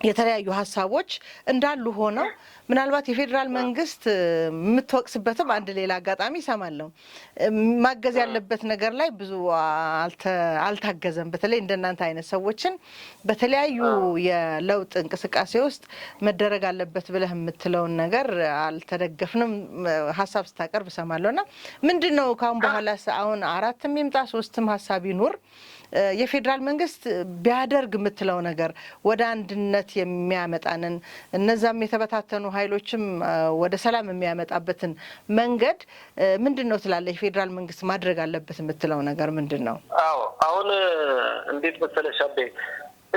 የተለያዩ ሀሳቦች እንዳሉ ሆነው ምናልባት የፌዴራል መንግስት የምትወቅስበትም አንድ ሌላ አጋጣሚ ይሰማለሁ። ማገዝ ያለበት ነገር ላይ ብዙ አልታገዘም። በተለይ እንደናንተ አይነት ሰዎችን በተለያዩ የለውጥ እንቅስቃሴ ውስጥ መደረግ አለበት ብለህ የምትለውን ነገር አልተደገፍንም ሀሳብ ስታቀርብ እሰማለሁና ምንድነው ካሁን በኋላ አሁን 4 ይምጣ 3 ሀሳብ ይኑር የፌዴራል መንግስት ቢያደርግ የምትለው ነገር ወደ አንድነት የሚያመጣንን እነዛም የተበታተኑ ኃይሎችም ወደ ሰላም የሚያመጣበትን መንገድ ምንድነው ትላለህ? የፌዴራል መንግስት ማድረግ አለበት የምትለው ነገር ምንድነው? አዎ አሁን እንዴት መሰለሽ አቤ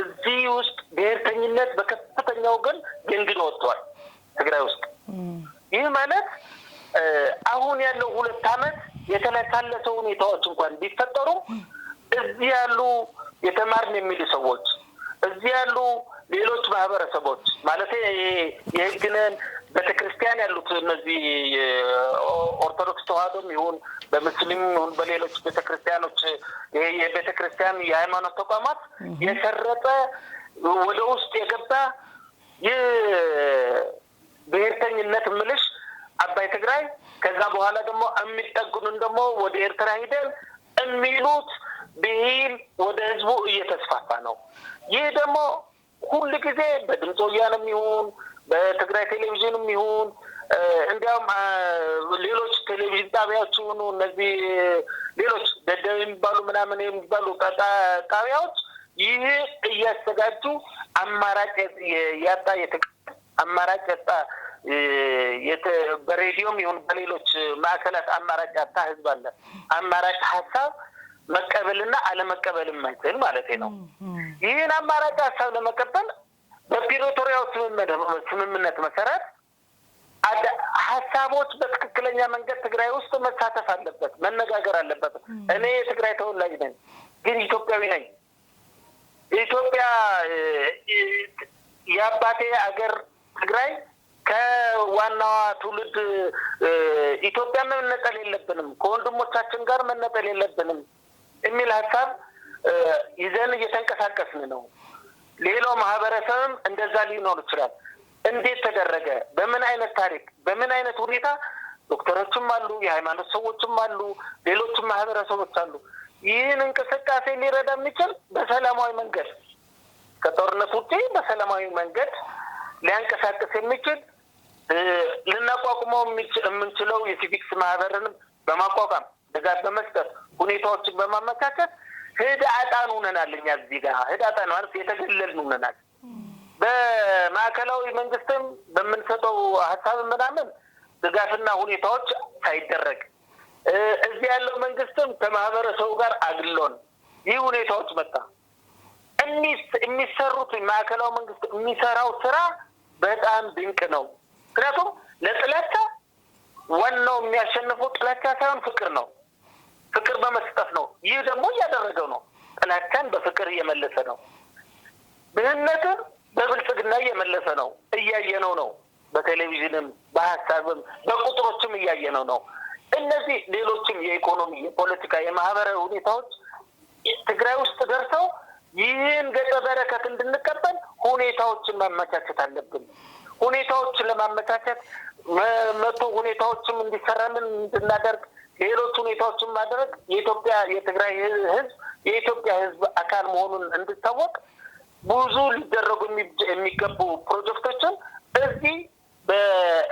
እዚህ ውስጥ ብሔርተኝነት በከፍተኛው ግን ገንግኖ ወጥቷል ትግራይ ውስጥ። ይህ ማለት አሁን ያለው 2 ዓመት የተለሳለሰ ሁኔታዎች እንኳን ቢፈጠሩ እዚህ ያሉ የተማርን የሚሉ ሰዎች እዚህ ያሉ ሌሎች ማህበረሰቦች ማለት የህግነን ቤተክርስቲያን ያሉት እነዚህ ኦርቶዶክስ ተዋህዶም ይሁን በሙስሊም ይሁን በሌሎች ቤተክርስቲያኖች ይሄ የቤተክርስቲያን የሃይማኖት ተቋማት የሰረጠ ወደ ውስጥ የገባ የብሔርተኝነት ምልሽ አባይ ትግራይ ከዛ በኋላ ደግሞ የሚጠጉንን ደግሞ ወደ ኤርትራ ሄደን የሚሉት ብሂል ወደ ህዝቡ እየተስፋፋ ነው። ይህ ደግሞ ሁሉ ጊዜ በድምፅ ወያኔም ይሁን በትግራይ ቴሌቪዥንም ይሁን እንዲያውም ሌሎች ቴሌቪዥን ጣቢያዎች ይሁኑ እነዚህ ሌሎች ደደብ የሚባሉ ምናምን የሚባሉ ጣቢያዎች ይህ እያዘጋጁ አማራጭ ያጣ አማራጭ ያጣ በሬዲዮም ይሁን በሌሎች ማዕከላት አማራጭ ያጣ ህዝብ አለ። አማራጭ ሀሳብ መቀበልና አለመቀበል የማይችል ማለት ነው። ይህን አማራጭ ሀሳብ ለመቀበል በፕሪቶሪያው ስምምነት መሰረት ሀሳቦች በትክክለኛ መንገድ ትግራይ ውስጥ መሳተፍ አለበት፣ መነጋገር አለበት። እኔ የትግራይ ተወላጅ ነኝ፣ ግን ኢትዮጵያዊ ነኝ። ኢትዮጵያ የአባቴ አገር ትግራይ ከዋናዋ ትውልድ ኢትዮጵያ መነጠል የለብንም፣ ከወንድሞቻችን ጋር መነጠል የለብንም የሚል ሀሳብ ይዘን እየተንቀሳቀስን ነው። ሌላው ማህበረሰብም እንደዛ ሊኖር ይችላል። እንዴት ተደረገ? በምን አይነት ታሪክ፣ በምን አይነት ሁኔታ? ዶክተሮችም አሉ፣ የሃይማኖት ሰዎችም አሉ፣ ሌሎችም ማህበረሰቦች አሉ። ይህን እንቅስቃሴ ሊረዳ የሚችል በሰላማዊ መንገድ ከጦርነት ውጪ በሰላማዊ መንገድ ሊያንቀሳቅስ የሚችል ልናቋቁመው የምንችለው የሲቪክስ ማህበርንም በማቋቋም ድጋፍ በመስጠት ሁኔታዎችን በማመቻቸት ህዳጣን ሆነናል። እኛ እዚህ ጋር ህዳጣን ማለት የተገለልን ሆነናል። በማዕከላዊ መንግስትም በምንሰጠው ሀሳብ ምናምን ድጋፍና ሁኔታዎች ሳይደረግ እዚህ ያለው መንግስትም ከማህበረሰቡ ጋር አግሎን ይህ ሁኔታዎች መጣ። የሚሰሩት ማዕከላዊ መንግስት የሚሰራው ስራ በጣም ድንቅ ነው። ምክንያቱም ለጥላቻ ዋናው የሚያሸንፈው ጥላቻ ሳይሆን ፍቅር ነው። ፍቅር በመስጠት ነው። ይህ ደግሞ እያደረገው ነው። ጥላቻን በፍቅር እየመለሰ ነው። ድህነትን በብልጽግና እየመለሰ ነው። እያየነው ነው። በቴሌቪዥንም በሀሳብም በቁጥሮችም እያየነው ነው። እነዚህ ሌሎችም የኢኮኖሚ፣ የፖለቲካ፣ የማህበራዊ ሁኔታዎች ትግራይ ውስጥ ደርሰው ይህን ገጸ በረከት እንድንቀበል ሁኔታዎችን ማመቻቸት አለብን። ሁኔታዎችን ለማመቻቸት መቶ ሁኔታዎችም እንዲሰራልን እንድናደርግ ሌሎች ሁኔታዎችን ማድረግ የኢትዮጵያ የትግራይ ህዝብ የኢትዮጵያ ህዝብ አካል መሆኑን እንድታወቅ ብዙ ሊደረጉ የሚገቡ ፕሮጀክቶችን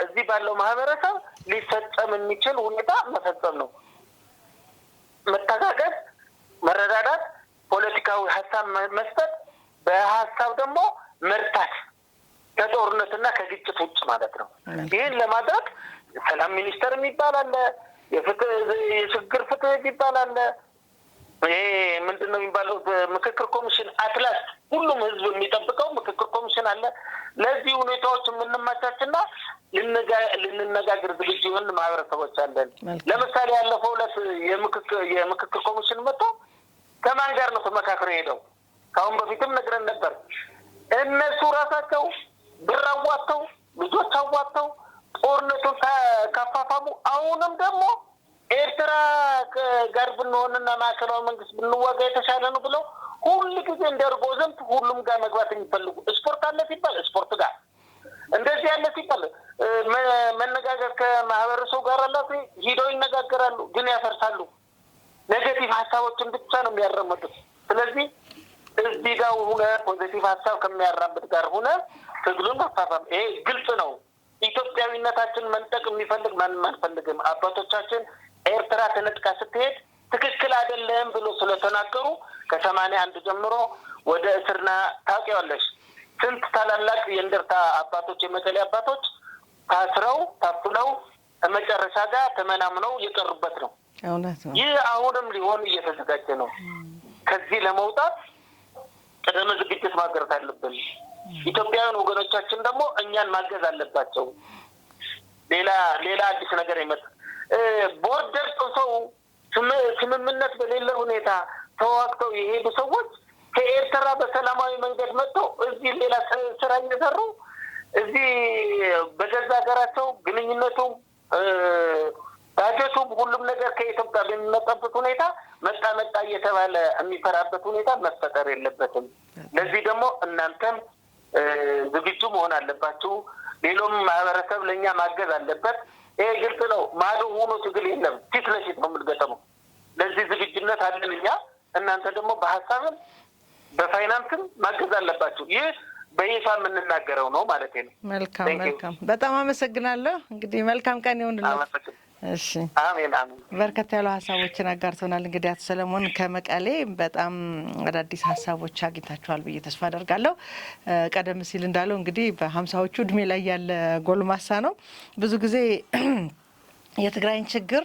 እዚህ ባለው ማህበረሰብ ሊፈጸም የሚችል ሁኔታ መፈጸም ነው። መተጋገዝ፣ መረዳዳት፣ ፖለቲካዊ ሀሳብ መስጠት፣ በሀሳብ ደግሞ መርታት፣ ከጦርነትና ከግጭት ውጭ ማለት ነው። ይህን ለማድረግ ሰላም ሚኒስቴር የሚባል አለ፣ የሽግግር ፍትህ የሚባል አለ። ይሄ ምንድን ነው የሚባለው? ምክክር ኮሚሽን አትላስ ሁሉም ህዝብ የሚጠብቀው ምክክር ኮሚሽን አለ። ለዚህ ሁኔታዎች የምንመቻችና ልንነጋገር ዝግጁ የሆን ማህበረሰቦች አለን። ለምሳሌ ያለፈው ዕለት የምክክር ኮሚሽን መጥቶ ከማን ጋር ነው ተመካክሮ ሄደው? ከአሁን በፊትም ነግረን ነበር። እነሱ ራሳቸው ብር አዋጥተው ልጆች አዋጥተው ጦርነቱን ካፋፋሙ አሁንም ደግሞ ኤርትራ ጋር ብንሆንና ማዕከላዊ መንግስት ብንዋጋ የተሻለ ነው ብለው ሁሉ ጊዜ እንደርጎ ዘንድ ሁሉም ጋር መግባት የሚፈልጉ ስፖርት አለ ሲባል ስፖርት ጋር እንደዚህ ያለ ሲባል መነጋገር ከማህበረሰቡ ጋር አላት ሂደው ይነጋገራሉ፣ ግን ያፈርሳሉ። ኔጌቲቭ ሀሳቦችን ብቻ ነው የሚያራምዱት። ስለዚህ እዚህ ጋር ሆነ ፖዚቲቭ ሀሳብ ከሚያራምድ ጋር ሆነ ትግሉን ማፋፋም ይሄ ግልጽ ነው። ኢትዮጵያዊነታችን መንጠቅ የሚፈልግ ማንም አንፈልግም። አባቶቻችን ኤርትራ ተነጥቃ ስትሄድ ትክክል አይደለም ብሎ ስለተናገሩ ከ81 ጀምሮ ወደ እስርና ታውቂዋለሽ ስንት ታላላቅ የእንደርታ አባቶች የመቀሌ አባቶች ታስረው ታፍነው መጨረሻ ጋር ተመናምነው የቀሩበት ነው። ይህ አሁንም ሊሆን እየተዘጋጀ ነው። ከዚህ ለመውጣት ቅድመ ዝግጅት ማድረግ አለብን። ኢትዮጵያውያን ወገኖቻችን ደግሞ እኛን ማገዝ አለባቸው። ሌላ አዲስ ነገር ይመጣ ቦርደር ጥሰው ስምምነት በሌለ ሁኔታ ተዋግተው የሄዱ ሰዎች ከኤርትራ በሰላማዊ መንገድ መጥተው እዚህ ሌላ ስራ እየሰሩ እዚህ በገዛ ሀገራቸው ግንኙነቱም ባጀቱም ሁሉም ነገር ከኢትዮጵያ በሚመጣበት ሁኔታ መጣ እየተባለ የሚፈራበት ሁኔታ መፈጠር የለበትም። ለዚህ ደግሞ እናንተም ዝግጁ መሆን አለባችሁ። ሌሎም ማህበረሰብ ለእኛ ማገዝ አለበት። ይሄ ግልጽ ነው። ማዶ ሆኖ ትግል የለም፣ ፊት ለፊት ነው የምንገጠመው። ለዚህ ዝግጁነት አለን እኛ። እናንተ ደግሞ በሀሳብም በፋይናንስም ማገዝ አለባችሁ። ይህ በይፋ የምንናገረው ነው ማለት ነው። መልካም በጣም አመሰግናለሁ። እንግዲህ መልካም ቀን ይሁንልህ። እሺ አሜን። በርከት ያሉ ሀሳቦችን አጋርተውናል። እንግዲህ አቶ ሰለሞን ከመቀሌ በጣም አዳዲስ ሀሳቦች አግኝታችኋል ብዬ ተስፋ አደርጋለሁ። ቀደም ሲል እንዳለው እንግዲህ በ50ዎቹ እድሜ ላይ ያለ ጎልማሳ ነው። ብዙ ጊዜ የትግራይን ችግር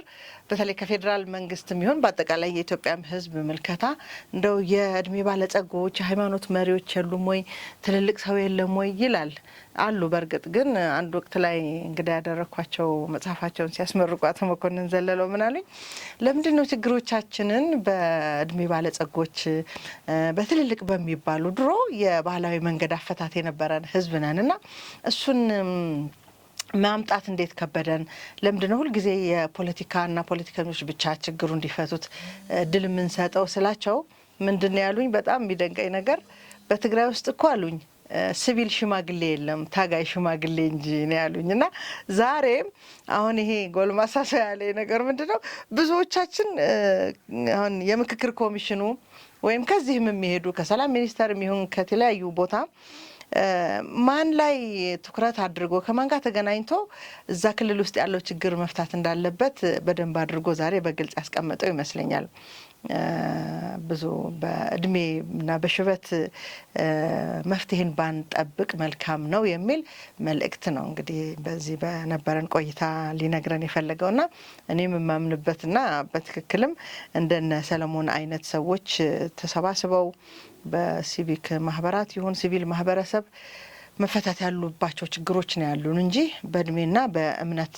በተለይ ከፌዴራል መንግስት የሚሆን በአጠቃላይ የኢትዮጵያም ሕዝብ ምልከታ እንደው የእድሜ ባለጸጎች የሃይማኖት መሪዎች የሉም ወይ፣ ትልልቅ ሰው የለም ወይ ይላል አሉ። በእርግጥ ግን አንድ ወቅት ላይ እንግዲህ ያደረኳቸው መጽሐፋቸውን ሲያስመርቁ አቶ መኮንን ዘለለው ምን አሉኝ፣ ለምንድን ነው ችግሮቻችንን በእድሜ ባለጸጎች በትልልቅ በሚባሉ ድሮ የባህላዊ መንገድ አፈታት የነበረን ሕዝብ ነን እና እሱን ማምጣት እንዴት ከበደን? ለምንድነው ሁልጊዜ የፖለቲካና ፖለቲከኞች ብቻ ችግሩ እንዲፈቱት እድል የምንሰጠው ስላቸው ምንድን ነው ያሉኝ፣ በጣም የሚደንቀኝ ነገር በትግራይ ውስጥ እኮ አሉኝ ሲቪል ሽማግሌ የለም ታጋይ ሽማግሌ እንጂ ነው ያሉኝ። እና ዛሬም አሁን ይሄ ጎልማሳ ሰው ያለ ነገር ምንድነው ብዙዎቻችን አሁን የምክክር ኮሚሽኑ ወይም ከዚህም የሚሄዱ ከሰላም ሚኒስቴር የሚሆን ከተለያዩ ቦታ ማን ላይ ትኩረት አድርጎ ከማን ጋር ተገናኝቶ እዛ ክልል ውስጥ ያለው ችግር መፍታት እንዳለበት በደንብ አድርጎ ዛሬ በግልጽ ያስቀመጠው ይመስለኛል። ብዙ በእድሜ እና በሽበት መፍትሄን ባንጠብቅ መልካም ነው የሚል መልእክት ነው እንግዲህ በዚህ በነበረን ቆይታ ሊነግረን የፈለገውና እኔም የማምንበትና በትክክልም እንደነ ሰለሞን አይነት ሰዎች ተሰባስበው በሲቪክ ማህበራት ይሁን ሲቪል ማህበረሰብ መፈታት ያሉባቸው ችግሮች ነው ያሉን እንጂ በእድሜና በእምነት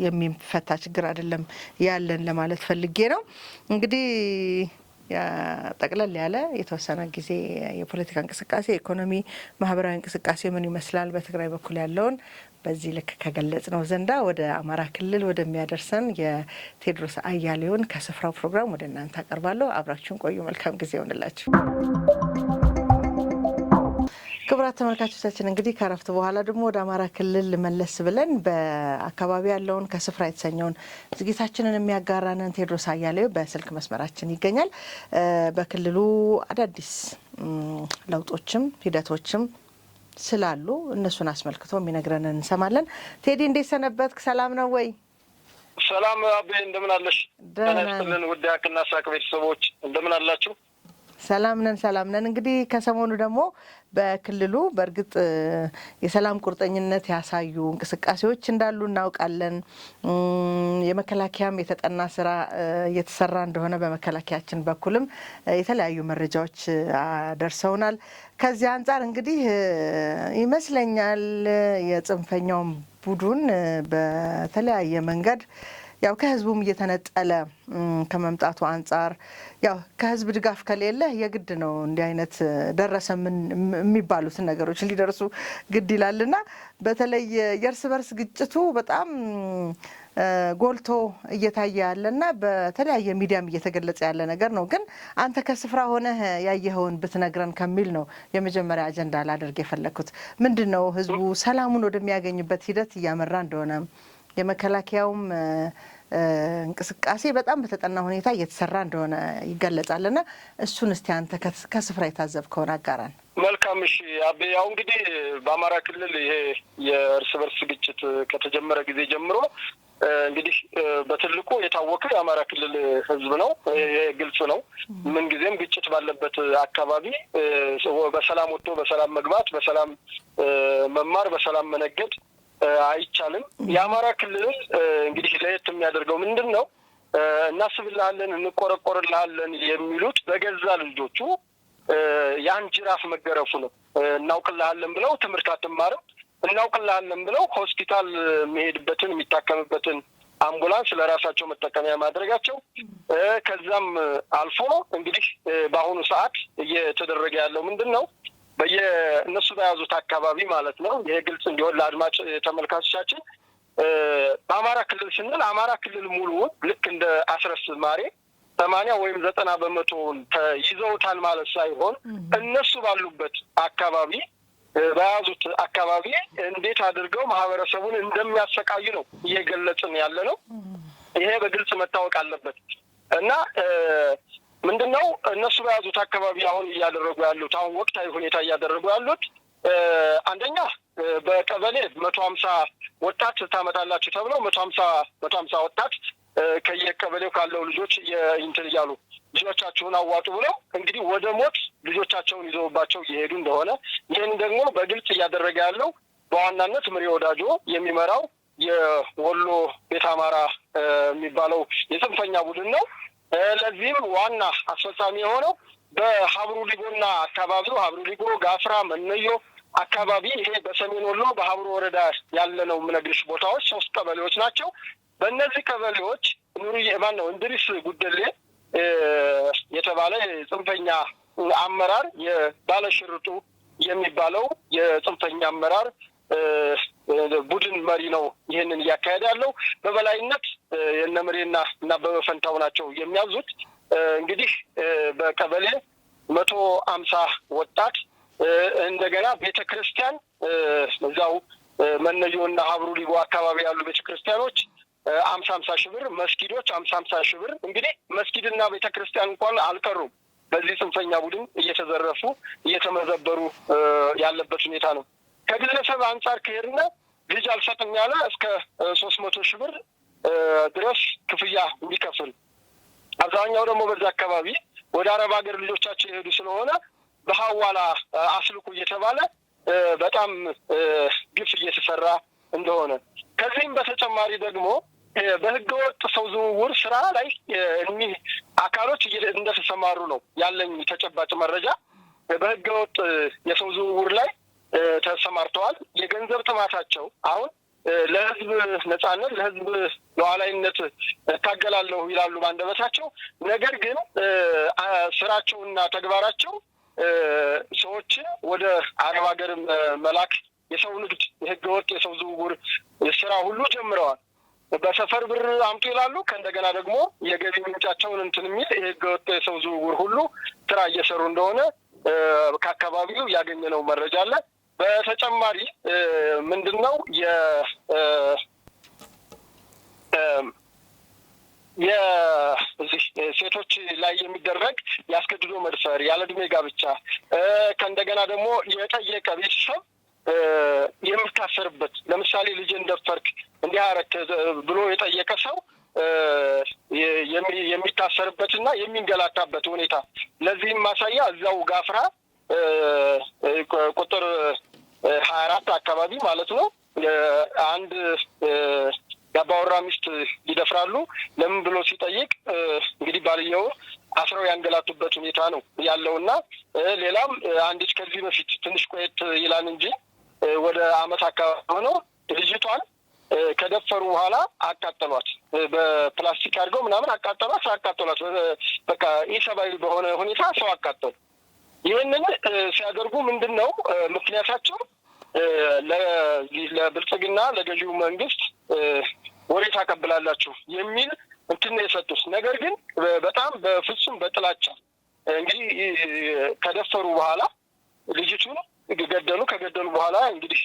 የሚፈታ ችግር አይደለም ያለን ለማለት ፈልጌ ነው። እንግዲህ ጠቅለል ያለ የተወሰነ ጊዜ የፖለቲካ እንቅስቃሴ፣ የኢኮኖሚ ማህበራዊ እንቅስቃሴ ምን ይመስላል በትግራይ በኩል ያለውን በዚህ ልክ ከገለጽ ነው ዘንዳ ወደ አማራ ክልል ወደሚያደርሰን የቴዎድሮስ አያሌውን ከስፍራው ፕሮግራም ወደ እናንተ አቀርባለሁ። አብራችሁን ቆዩ። መልካም ጊዜ ይሆንላችሁ። ክቡራት ተመልካቾቻችን እንግዲህ ከረፍት በኋላ ደግሞ ወደ አማራ ክልል መለስ ብለን በአካባቢ ያለውን ከስፍራ የተሰኘውን ዝግጅታችንን የሚያጋራንን ቴዎድሮስ አያሌው በስልክ መስመራችን ይገኛል። በክልሉ አዳዲስ ለውጦችም ሂደቶችም ስላሉ እነሱን አስመልክቶ የሚነግረንን እንሰማለን። ቴዲ እንዴት ሰነበትክ? ሰላም ነው ወይ? ሰላም አቤ፣ እንደምን አለሽ? ደህና ውድ ያክና ሳቅ ቤተሰቦች እንደምን አላችሁ? ሰላም ነን። እንግዲህ ከሰሞኑ ደግሞ በክልሉ በእርግጥ የሰላም ቁርጠኝነት ያሳዩ እንቅስቃሴዎች እንዳሉ እናውቃለን። የመከላከያም የተጠና ስራ እየተሰራ እንደሆነ በመከላከያችን በኩልም የተለያዩ መረጃዎች ደርሰውናል። ከዚህ አንጻር እንግዲህ ይመስለኛል የጽንፈኛውን ቡድን በተለያየ መንገድ ያው ከህዝቡም እየተነጠለ ከመምጣቱ አንጻር ያው ከህዝብ ድጋፍ ከሌለ የግድ ነው እንዲህ አይነት ደረሰ የሚባሉትን ነገሮች ሊደርሱ ግድ ይላልና በተለይ የእርስ በርስ ግጭቱ በጣም ጎልቶ እየታየ ያለና በተለያየ ሚዲያም እየተገለጸ ያለ ነገር ነው። ግን አንተ ከስፍራ ሆነህ ያየኸውን ብትነግረን ከሚል ነው የመጀመሪያ አጀንዳ ላደርግ የፈለኩት። ምንድነው ህዝቡ ሰላሙን ወደሚያገኝበት ሂደት እያመራ እንደሆነ የመከላከያውም እንቅስቃሴ በጣም በተጠና ሁኔታ እየተሰራ እንደሆነ ይገለጻልና እሱን እስቲ አንተ ከስፍራ የታዘብከውን አጋራን። መልካም። እሺ አቤ፣ ያው እንግዲህ በአማራ ክልል ይሄ የእርስ በርስ ግጭት ከተጀመረ ጊዜ ጀምሮ እንግዲህ በትልቁ የታወቀ የአማራ ክልል ህዝብ ነው። ይሄ ግልጽ ነው። ምንጊዜም ግጭት ባለበት አካባቢ በሰላም ወጥቶ በሰላም መግባት፣ በሰላም መማር፣ በሰላም መነገድ አይቻልም። የአማራ ክልል እንግዲህ ለየት የሚያደርገው ምንድን ነው? እናስብልሃለን፣ እንቆረቆርልሃለን የሚሉት በገዛ ልጆቹ ያን ጅራፍ መገረፉ ነው። እናውቅልሃለን ብለው ትምህርት አትማርም፣ እናውቅልሃለን ብለው ሆስፒታል የሚሄድበትን የሚታከምበትን አምቡላንስ ለራሳቸው መጠቀሚያ ማድረጋቸው፣ ከዛም አልፎ እንግዲህ በአሁኑ ሰዓት እየተደረገ ያለው ምንድን ነው? በየእነሱ በያዙት አካባቢ ማለት ነው። ይሄ ግልጽ እንዲሆን ለአድማጭ ተመልካቾቻችን በአማራ ክልል ስንል አማራ ክልል ሙሉ ልክ እንደ አስረስ ማሬ 80 ወይም 90 በመቶውን ይዘውታል ማለት ሳይሆን እነሱ ባሉበት አካባቢ በያዙት አካባቢ እንዴት አድርገው ማህበረሰቡን እንደሚያሰቃዩ ነው እየገለጽን ያለ ነው። ይሄ በግልጽ መታወቅ አለበት እና ምንድነው እነሱ በያዙት አካባቢ አሁን እያደረጉ ያሉት አሁን ወቅታዊ ሁኔታ እያደረጉ ያሉት አንደኛ በቀበሌ 150 ወጣት ታመጣላችሁ ተብለው 150 ወጣት ከየቀበሌው ካለው ልጆች እንትን እያሉ ልጆቻቸውን አዋጡ ብለው እንግዲህ ወደ ሞት ልጆቻቸውን ይዘውባቸው እየሄዱ እንደሆነ ይህን ደግሞ በግልጽ እያደረገ ያለው በዋናነት ምሬ ወዳጆ የሚመራው የወሎ ቤተ አማራ የሚባለው የጽንፈኛ ቡድን ነው። ለዚህም ዋና አስፈጻሚ የሆነው በሀብሩ ሊጎና አካባቢው ሀብሩ ሊጎ፣ ጋፍራ፣ መነዮ አካባቢ ይሄ በሰሜን ወሎ በሀብሩ ወረዳ ያለ ነው የምነግርሽ ቦታዎች 3 ቀበሌዎች ናቸው። በእነዚህ ቀበሌዎች ነው እንድሪስ ጉደሌ የተባለ ጽንፈኛ አመራር የባለሽርጡ የሚባለው የጽንፈኛ አመራር ቡድን መሪ ነው ይህንን እያካሄደ ያለው። በበላይነት የነምሬና እና በፈንታው ናቸው የሚያዙት። እንግዲህ በቀበሌ 150 ወጣት እንደገና ቤተክርስቲያን እዛው መነዮና ሀብሩ ሊጎ አካባቢ ያሉ ቤተክርስቲያኖች 50 ሺህ ብር፣ መስጊዶች 50 ሺህ ብር። እንግዲህ መስጊድና ቤተክርስቲያን እንኳን አልቀሩም። በዚህ ጽንፈኛ ቡድን እየተዘረፉ እየተመዘበሩ ያለበት ሁኔታ ነው። ከግለሰብ አንጻር ከሄድና ልጅ አልሰጥም ያለ እስከ 300 ሺህ ብር ድረስ ክፍያ እንዲከፍል፣ አብዛኛው ደግሞ በዛ አካባቢ ወደ አረብ ሀገር ልጆቻቸው የሄዱ ስለሆነ በሐዋላ አስልኩ እየተባለ በጣም ግፍ እየተሰራ እንደሆነ፣ ከዚህም በተጨማሪ ደግሞ በህገወጥ ሰው ዝውውር ስራ ላይ እኒህ አካሎች እንደተሰማሩ ነው ያለኝ ተጨባጭ መረጃ። በህገወጥ የሰው ዝውውር ላይ ተሰማርተዋል። የገንዘብ ጥማታቸው አሁን ለህዝብ ነጻነት፣ ለህዝብ ሉዓላዊነት እታገላለሁ ይላሉ ባንደበታቸው። ነገር ግን ስራቸውና ተግባራቸው ሰዎችን ወደ አረብ ሀገር መላክ፣ የሰው ንግድ፣ የህገወጥ የሰው ዝውውር ስራ ሁሉ ጀምረዋል። በሰፈር ብር አምጡ ይላሉ። ከእንደገና ደግሞ የገቢ ምንጫቸውን እንትን የሚል የህገወጥ የሰው ዝውውር ሁሉ ስራ እየሰሩ እንደሆነ ከአካባቢው ያገኘነው መረጃ አለ። በተጨማሪ ምንድነው የዚህ ሴቶች ላይ የሚደረግ ያስገድዶ መድፈር፣ ያለ ዕድሜ ጋብቻ ከእንደገና ደግሞ የጠየቀ ቤተሰብ የሚታሰርበት፣ ለምሳሌ ልጅን ደፈርክ እንዲህ አረክ ብሎ የጠየቀ ሰው የሚታሰርበትና የሚንገላታበት ሁኔታ። ለዚህም ማሳያ እዛው ጋፍራ ቁጥር 24 አካባቢ ማለት ነው አንድ የአባወራ ሚስት ይደፍራሉ። ለምን ብሎ ሲጠይቅ እንግዲህ ባልየው አስረው ያንገላቱበት ሁኔታ ነው ያለውና ሌላም አንዲት ከዚህ በፊት ትንሽ ቆየት ይላል እንጂ ወደ አመት አካባቢ ሆነው ልጅቷን ከደፈሩ በኋላ አቃጠሏት። በፕላስቲክ አድርገው ምናምን አቃጠሏት። አቃጠሏት በቃ ኢሰብአዊ በሆነ ሁኔታ ሰው አቃጠሉ። ይህንን ሲያደርጉ ምንድን ነው ምክንያታቸው? ለብልጽግና ለገዢው መንግስት ወሬ ታቀብላላችሁ የሚል እንትን ነው የሰጡት። ነገር ግን በጣም በፍጹም በጥላቻ እንግዲህ ከደፈሩ በኋላ ልጅቱን ገደሉ። ከገደሉ በኋላ እንግዲህ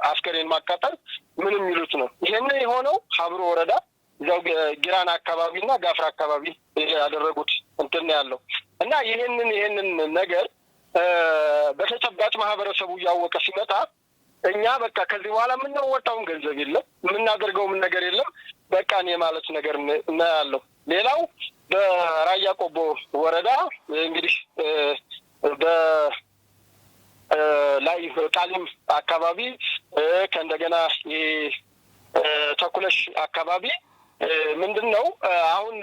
አስከሬን ማቃጠል ምን የሚሉት ነው። ይሄን የሆነው ሀብሮ ወረዳ እዛው ጊራና አካባቢና ጋፍራ አካባቢ ያደረጉት እንትን ያለው እና ይሄንን ነገር በተጨባጭ ማህበረሰቡ እያወቀ ሲመጣ እኛ በቃ ከዚህ በኋላ የምናወጣውም ገንዘብ የለም፣ የምናደርገው ምን ነገር የለም፣ በቃ እኔ ማለት ነገር እናያለሁ። ሌላው በራያ ቆቦ ወረዳ እንግዲህ ላይ ቃሊም አካባቢ ከእንደገና ተኩለሽ አካባቢ ምንድን ነው አሁን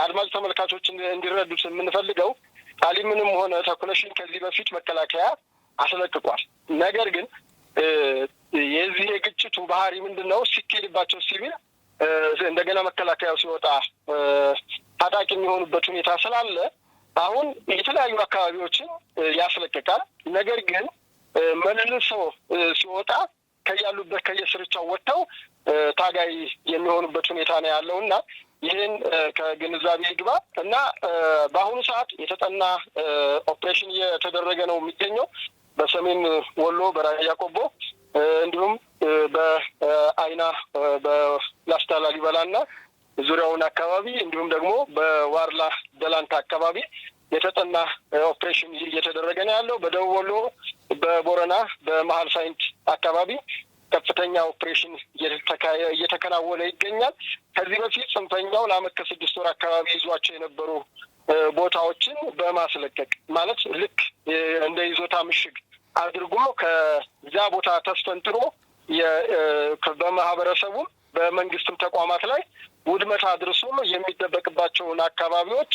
አድማጭ ተመልካቾች እንዲረዱት የምንፈልገው ቃሊምንም ሆነ ተኩለሽን ከዚህ በፊት መከላከያ አስለቅቋል። ነገር ግን የዚህ የግጭቱ ባህሪ ምንድን ነው? ሲኬድባቸው ሲቪል እንደገና መከላከያው ሲወጣ ታጣቂ የሚሆኑበት ሁኔታ ስላለ አሁን የተለያዩ አካባቢዎችን ያስለቅቃል። ነገር ግን በላይ የሚሆኑበት ሁኔታ ነው ያለውና ይህን ከግንዛቤ ይግባ እና በአሁኑ ሰዓት የተጠና ኦፕሬሽን እየተደረገ ነው የሚገኘው በሰሜን ወሎ በራያ ቆቦ እንዲሁም በአይና በላስታ ላሊበላና ዙሪያውን አካባቢ እንዲሁም ደግሞ በዋርላ ደላንታ አካባቢ የተጠና ኦፕሬሽን እየተደረገ ነው ያለው። በደቡብ ወሎ በቦረና በመሀል ሳይንት አካባቢ ከፍተኛ ኦፕሬሽን እየተከናወነ ይገኛል። ከዚህ በፊት ጽንፈኛው ለዓመት ከ6 ወር አካባቢ ይዟቸው የነበሩ ቦታዎችን በማስለቀቅ ማለት ልክ እንደ ይዞታ ምሽግ አድርጎ ከዛ ቦታ ተስፈንጥሮ በማህበረሰቡም በመንግስትም ተቋማት ላይ ውድመት አድርሶ የሚደበቅባቸውን አካባቢዎች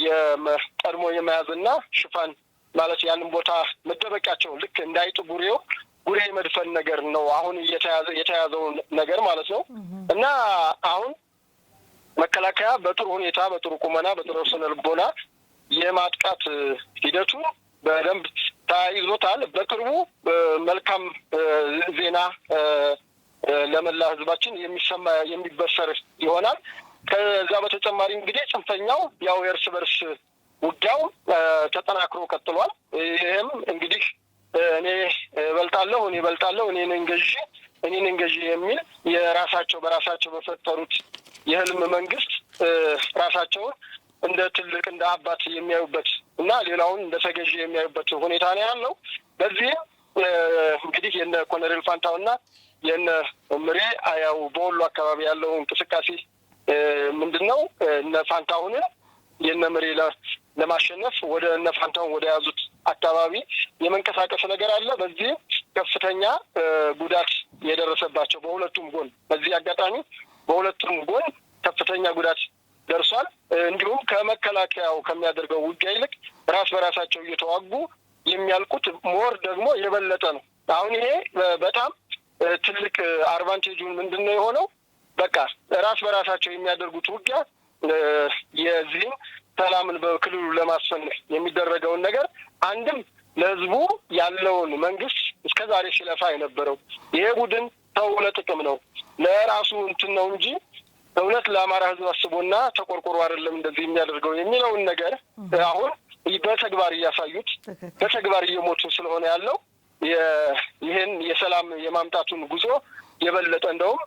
የቀድሞ የመያዝና ሽፋን ማለት ያንን ቦታ መደበቂያቸው ልክ እንዳይጡ ጉሬ መድፈን ነገር ነው አሁን የተያዘው ነገር ማለት ነው። እና አሁን መከላከያ በጥሩ ሁኔታ በጥሩ ቁመና በጥሩ ስነ ልቦና የማጥቃት ሂደቱ በደንብ ተያይዞታል። በቅርቡ መልካም ዜና ለመላ ህዝባችን የሚበሰር ይሆናል። ከዛ በተጨማሪ እንግዲህ ጽንፈኛው ያው የእርስ በርስ ውጊያው ተጠናክሮ ቀጥሏል። ይህም እንግዲህ እኔ እበልጣለሁ እኔ ነኝ ገዢ የሚል በራሳቸው በፈጠሩት የህልም መንግስት ራሳቸውን እንደ ትልቅ እንደ አባት የሚያዩበት እና ሌላውን እንደ ተገዢ የሚያዩበት ሁኔታ ነው ያለው። በዚህም እንግዲህ የነ ኮሎኔል ፋንታውና የነ ምሬ ያው በወሎ አካባቢ ያለው እንቅስቃሴ ምንድነው? እነ ፋንታሁንን የነ ምሬ ለማሸነፍ ወደ እነ ፋንታሁን ወደ ያዙት አካባቢ የመንቀሳቀስ ነገር አለ። በዚህ ከፍተኛ ጉዳት የደረሰባቸው በሁለቱም ጎን በዚህ አጋጣሚ በሁለቱም ጎን ከፍተኛ ጉዳት ደርሷል። እንዲሁም ከመከላከያው ከሚያደርገው ውጊያ ይልቅ ራስ በራሳቸው እየተዋጉ የሚያልቁት ሞር ደግሞ የበለጠ ነው። አሁን ይሄ በጣም ትልቅ አድቫንቴጁን ምንድነው የሆነው? በቃ ራስ በራሳቸው የሚያደርጉት ውጊያ የዚህም ሰላምን በክልሉ ለማስፈን የሚደረገውን ነገር አንድም ለህዝቡ ያለውን መንግስት እስከዛሬ ሲለፋ የነበረው ይሄ ቡድን ሰው ለጥቅም ነው ለራሱ እንትን ነው እንጂ እውነት ለአማራ ህዝብ አስቦና ተቆርቆሮ አይደለም እንደዚህ የሚያደርገው የሚለውን ነገር አሁን በተግባር እያሳዩት በተግባር እየሞቱ ስለሆነ ያለው ይህን የሰላም የማምጣቱን ጉዞ የበለጠ እንደውም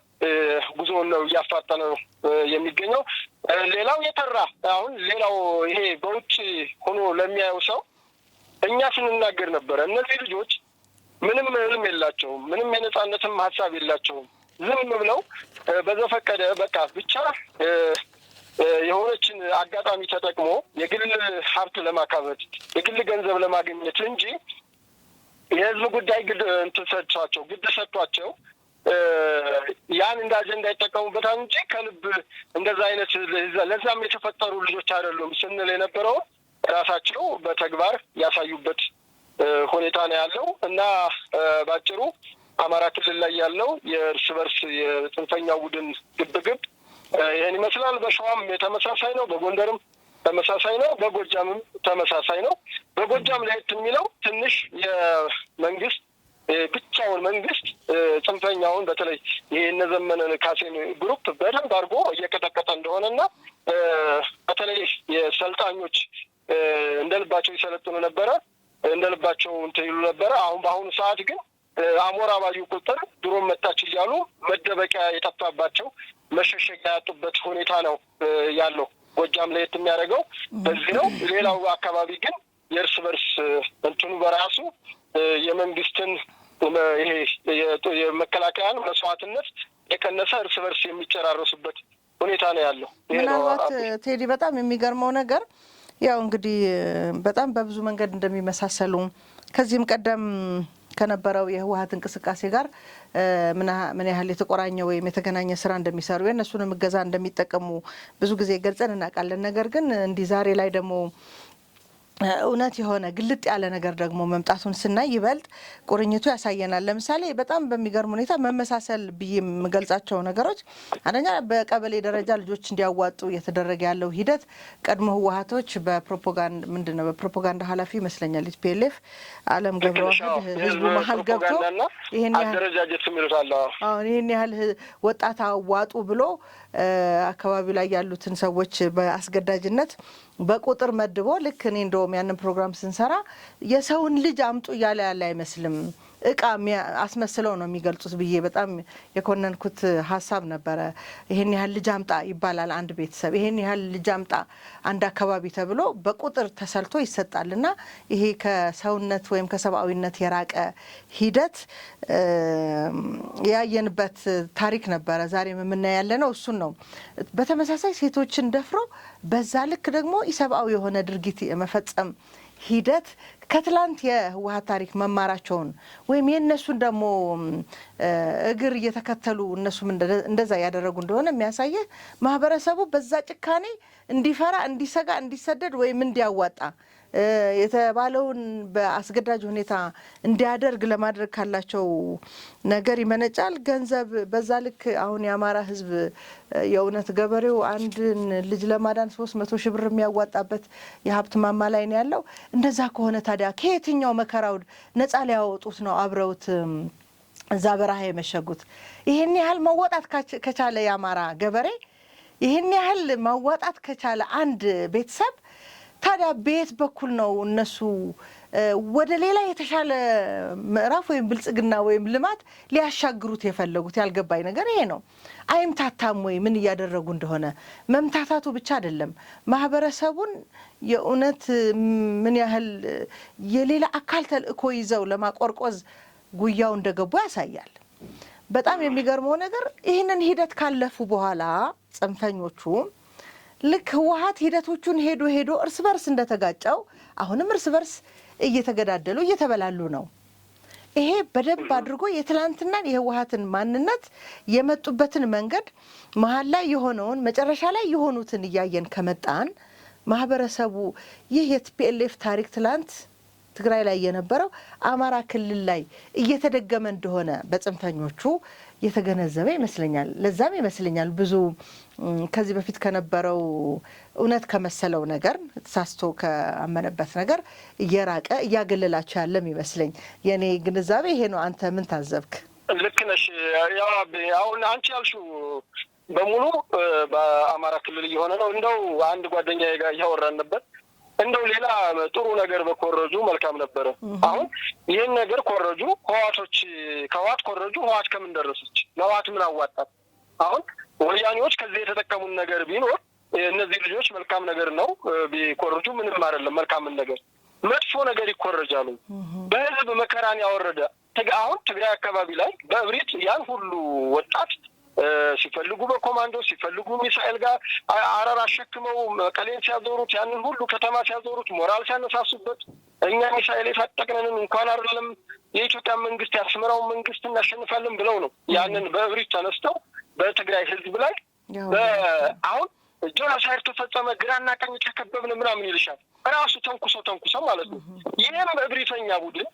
ጉዞውን ነው እያፋጠነው የሚገኘው። ሌላው ሌላው ይሄ በውጭ ሆኖ ለሚያየው ሰው እኛ ስንናገር ነበረ እነዚህ ልጆች ምንም ህልም የላቸውም፣ ምንም የነጻነትም ሀሳብ የላቸውም። ዝም ብለው በዘፈቀደ በቃ ብቻ የሆነችን አጋጣሚ ተጠቅሞ የግል ሀብት ለማካበት የግል ገንዘብ ለማግኘት እንጂ የህዝብ ጉዳይ ግድ ሰጥቷቸው ያን እንደ አጀንዳ ይጠቀሙበታል እንጂ ከልብ እንደዛ አይነት ለዛም የተፈጠሩ ልጆች አይደሉም ስንል የነበረው ራሳቸው በተግባር ያሳዩበት ሁኔታ ነው ያለው እና ባጭሩ አማራ ክልል ላይ ያለው የእርስ በርስ የጽንፈኛው ቡድን ግብግብ ይህን ይመስላል። በሸዋም ተመሳሳይ ነው፣ በጎንደርም ተመሳሳይ ነው፣ በጎጃምም ተመሳሳይ ነው። በጎጃም ለየት የሚለው ትንሽ የመንግስት ብቻውን መንግስት ጽንፈኛውን በተለይ ይሄ እነ ዘመነ ካሴን ግሩፕ በደንብ አድርጎ እየቀጠቀጠ እንደሆነና በተለይ የሰልጣኞች እንደልባቸው ይሰለጥኑ ነበረ፣ እንደልባቸው እንትን ይሉ ነበረ። በአሁኑ ሰዓት ግን አሞራ ባዩ ቁጥር ድሮም መጣች እያሉ መደበቂያ የጠፋባቸው መሸሸጊያ ያጡበት ሁኔታ ነው ያለው። ጎጃም ለየት የሚያደርገው በዚህ ነው። ሌላው አካባቢ ግን የእርስ በርስ እንትኑ በራሱ የመንግስትን ይሄ የመከላከያን መስዋዕትነት የቀነሰ እርስ በርስ የሚጨራረሱበት ሁኔታ ነው ያለው። ምናልባት ቴዲ በጣም የሚገርመው ነገር ያው እንግዲህ በጣም በብዙ መንገድ እንደሚመሳሰሉ ከዚህም ቀደም ከነበረው የህወሓት እንቅስቃሴ ጋር ምን ያህል የተቆራኘ ወይም የተገናኘ ስራ እንደሚሰሩ የእነሱንም እገዛ እንደሚጠቀሙ ብዙ ጊዜ ገልጸን እናውቃለን። ነገር ግን እንዲህ ዛሬ ላይ ደግሞ እውነት የሆነ ግልጥ ያለ ነገር ደግሞ መምጣቱን ስናይ ይበልጥ ቁርኝቱ ያሳየናል። ለምሳሌ በጣም በሚገርም ሁኔታ መመሳሰል ብዬ የምገልጻቸው ነገሮች አንደኛ በቀበሌ ደረጃ ልጆች እንዲያዋጡ እየተደረገ ያለው ሂደት ቀድሞ ህወሓቶች በፕሮፓጋንዳ ኃላፊ ይመስለኛል ፒኤልኤፍ አለም ገብረዋህድ ህዝቡ መሀል ገብቶ ይሄን ያህል ወጣት አዋጡ ብሎ አካባቢው ላይ ያሉትን ሰዎች በአስገዳጅነት በቁጥር መድቦ ልክ እኔ እንደውም ያንን ፕሮግራም ስንሰራ የሰውን ልጅ አምጡ እያለ ያለ አይመስልም እቃ አስመስለው ነው የሚገልጹት ብዬ በጣም የኮነንኩት ሀሳብ ነበረ። ይሄን ያህል ልጅ አምጣ ይባላል አንድ ቤተሰብ፣ ይሄን ያህል ልጅ አምጣ አንድ አካባቢ ተብሎ በቁጥር ተሰልቶ ይሰጣልና ይሄ ከሰውነት ወይም ከሰብአዊነት የራቀ ሂደት ያየንበት ታሪክ ነበረ። ዛሬም የምናየው ያለነው እሱን ነው። በተመሳሳይ ሴቶችን ደፍሮ በዛ ልክ ደግሞ ኢሰብአዊ የሆነ ድርጊት የመፈጸም ሂደት ከትላንት የህወሓት ታሪክ መማራቸውን ወይም የእነሱን ደግሞ እግር እየተከተሉ እነሱም እንደዛ ያደረጉ እንደሆነ የሚያሳየ ማህበረሰቡ በዛ ጭካኔ እንዲፈራ፣ እንዲሰጋ፣ እንዲሰደድ ወይም እንዲያዋጣ የተባለውን በአስገዳጅ ሁኔታ እንዲያደርግ ለማድረግ ካላቸው ነገር ይመነጫል። ገንዘብ በዛ ልክ አሁን የአማራ ህዝብ የእውነት ገበሬው አንድን ልጅ ለማዳን 300 ሺህ ብር የሚያዋጣበት የሀብት ማማ ላይ ነው ያለው። እንደዛ ከሆነ ታዲያ ከየትኛው መከራው ነፃ ሊያወጡት ነው አብረውት እዛ በረሃ የመሸጉት? ይሄን ያህል መወጣት ከቻለ የአማራ ገበሬ፣ ይሄን ያህል ማዋጣት ከቻለ አንድ ቤተሰብ ታዲያ በየት በኩል ነው እነሱ ወደ ሌላ የተሻለ ምዕራፍ ወይም ብልጽግና ወይም ልማት ሊያሻግሩት የፈለጉት? ያልገባኝ ነገር ይሄ ነው። አይምታታም ወይ? ምን እያደረጉ እንደሆነ መምታታቱ ብቻ አይደለም፣ ማህበረሰቡን የእውነት ምን ያህል የሌላ አካል ተልእኮ ይዘው ለማቆርቆዝ ጉያው እንደገቡ ያሳያል። በጣም የሚገርመው ነገር ይህንን ሂደት ካለፉ በኋላ ጽንፈኞቹ ልክ ህወሓት ሂደቶቹን ሄዶ እርስ በርስ እንደተጋጨው አሁንም እርስ በርስ እየተገዳደሉ እየተበላሉ ነው። ይሄ በደንብ አድርጎ የትላንትናን የህወሓትን ማንነት የመጡበትን መንገድ መሀል ላይ የሆነውን መጨረሻ ላይ የሆኑትን እያየን ከመጣን ማህበረሰቡ ይህ የቲፒኤልኤፍ ታሪክ ትላንት ትግራይ ላይ የነበረው አማራ ክልል ላይ እየተደገመ እንደሆነ በጽንፈኞቹ የተገነዘበ ይመስለኛል። ለዛም ይመስለኛል ብዙ ከዚህ በፊት ከነበረው እውነት ከመሰለው ነገር ተሳስቶ ከአመነበት ነገር እየራቀ እያገለላቸው ያለም ይመስለኝ። የኔ ግንዛቤ ይሄ ነው። አንተ ምን ታዘብክ? ልክ ነሽ። ያው አሁን አንቺ ያልሽው በሙሉ በአማራ ክልል እየሆነ ነው። እንደው አንድ ጓደኛዬ ጋር እያወራን ነበር። እንደው ሌላ ጥሩ ነገር በኮረጁ መልካም ነበረ። አሁን ይህን ነገር ኮረጁ፣ ከህወሓት ኮረጁ። ህወሓት ከምን ደረሰች? ለህወሓት ምን አዋጣት? አሁን ወያኔዎች ከዚህ የተጠቀሙን ነገር ቢኖር እነዚህ ልጆች መልካም ነገር ነው ቢኮርጁ ምንም አይደለም። መልካምን ነገር መጥፎ ነገር ይኮረጃሉ። በህዝብ መከራን ያወረደ አሁን ትግራይ አካባቢ ላይ በእብሪት ያን ሁሉ ወጣት ሲፈልጉ በኮማንዶ ሲፈልጉ ሚሳኤል ጋር አረር አሸክመው መቀሌን ሲያዞሩት ያንን ሁሉ ከተማ ሲያዞሩት ሞራል ሲያነሳሱበት እኛ ሚሳኤል የታጠቅነንን እንኳን አይደለም የኢትዮጵያ መንግስት ያስመራው መንግስት እናሸንፋለን ብለው ነው ያንን በእብሪት ተነስተው በትግራይ ህዝብ ላይ አሁን ጆኖሳይድ ተፈጸመ፣ ግራና ቀኝ ተከበብን ምናምን ይልሻል። ራሱ ተንኩሰው ማለት ነው። ይሄም እብሪተኛ ቡድን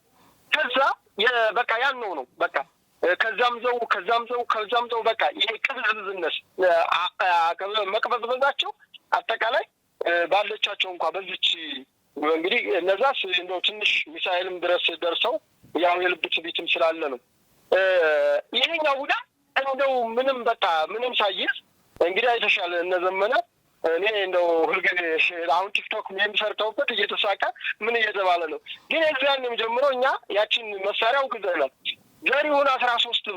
ከዛ በቃ ያን ነው በቃ ከዛም ዘው በቃ ይሄ ቅብዝብዝነት መቅበዝበዛቸው አጠቃላይ ባለቻቸው እንኳን በዚች እንግዲህ እነዛስ እንደው ትንሽ ሚሳኤልም ድረስ ደርሰው ያው የልብ ትዕቢትም ስላለ ነው። ይሄኛው ቡድን እንደው ምንም ሳይዝ እንግዲህ አይተሻል እነዘመነ እኔ እንደው ሁልጊዜ አሁን ቲክቶክ የሚሰርተውበት እየተሳቀ ምን እየተባለ ነው። ግን እዚያንም ጀምሮ እኛ ያችን መሳሪያው ግዘናል ዘሪሁን 13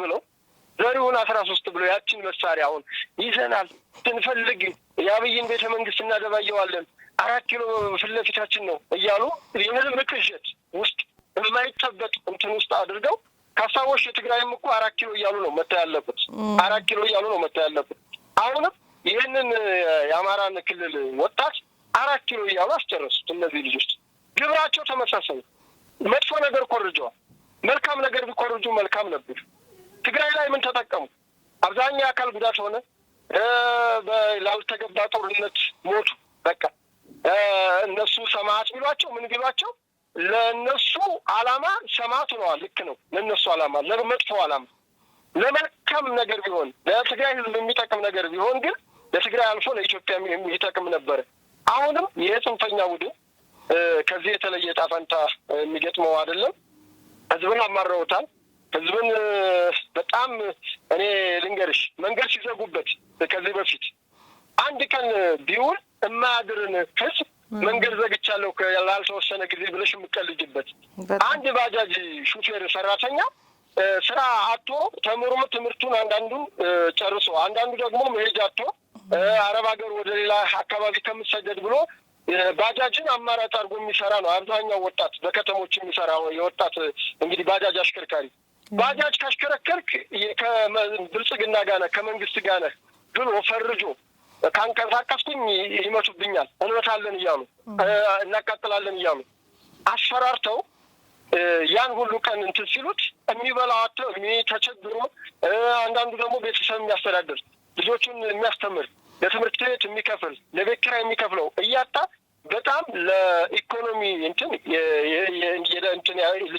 ብለው ያችን መሳሪያ አሁን ይዘናል ስንፈልግ የአብይን ቤተ መንግስት እናደባየዋለን 4 ኪሎ ፊት ለፊታችን ነው እያሉ የህዝብ ቅዠት ውስጥ የማይጠበቅ እንትን ውስጥ አድርገው ካሳቦሽ የትግራይም እኮ 4 ኪሎ እያሉ ነው መታ ያለበት አሁንም ይህንን የአማራን ክልል ወጣት 4 ኪሎ እያሉ አስጨረሱት። እነዚህ ልጆች ግብራቸው ተመሳሳይ መጥፎ ነገር ኮርጀዋል። መልካም ነገር ቢኮርጁ መልካም ነበር። ትግራይ ላይ ምን ተጠቀሙ? አብዛኛው አካል ጉዳት ሆነ፣ ላልተገባ ጦርነት ሞቱ። በቃ እነሱ ሰማዕት ቢሏቸው ምን ቢሏቸው ለእነሱ ዓላማ ሰማዕት ሆነዋል። ልክ ነው። ለእነሱ ዓላማ ለመጥፎ ዓላማ ለመልካም ነገር ቢሆን ለትግራይ ሕዝብ የሚጠቅም ነገር ቢሆን ግን ለትግራይ አልፎ ለኢትዮጵያ የሚጠቅም ነበረ። አሁንም ይህ ጽንፈኛ ቡድን ከዚህ የተለየ ዕጣ ፈንታ የሚገጥመው አይደለም። ሕዝብን አማረውታል። ሕዝብን በጣም እኔ ልንገርሽ መንገድ ሲዘጉበት ከዚህ በፊት አንድ ቀን ቢውል የማያድርን ሕዝብ መንገድ ዘግቻለሁ ላልተወሰነ ጊዜ ብለሽ የምትቀልጅበት አንድ ባጃጅ ሹፌር ሰራተኛ ስራ አቶ ተምሮ ትምህርቱን አንዳንዱ ጨርሶ አንዳንዱ ደግሞ መሄጃ አቶ አረብ ሀገር ወደ ሌላ አካባቢ ከምትሰደድ ብሎ ባጃጅን አማራጭ አድርጎ የሚሰራ ነው አብዛኛው ወጣት በከተሞች የሚሰራ የወጣት እንግዲህ ባጃጅ አሽከርካሪ። ባጃጅ ካሽከረከርክ ከብልጽግና ጋር ነህ ከመንግስት ጋር ነህ ብሎ ፈርጆ ካንቀሳቀስኩኝ ይመቱብኛል፣ እንመታለን እያሉ እናቃጥላለን እያሉ አስፈራርተው ያን ሁሉ ቀን እንትን ሲሉት የሚበላው አጥቶ ተቸግሮ አንዳንዱ ደግሞ ቤተሰብ የሚያስተዳድር ልጆቹን የሚያስተምር ለትምህርት ቤት የሚከፍል ለቤት ኪራይ የሚከፍለው እያጣ በጣም ለኢኮኖሚ እንትን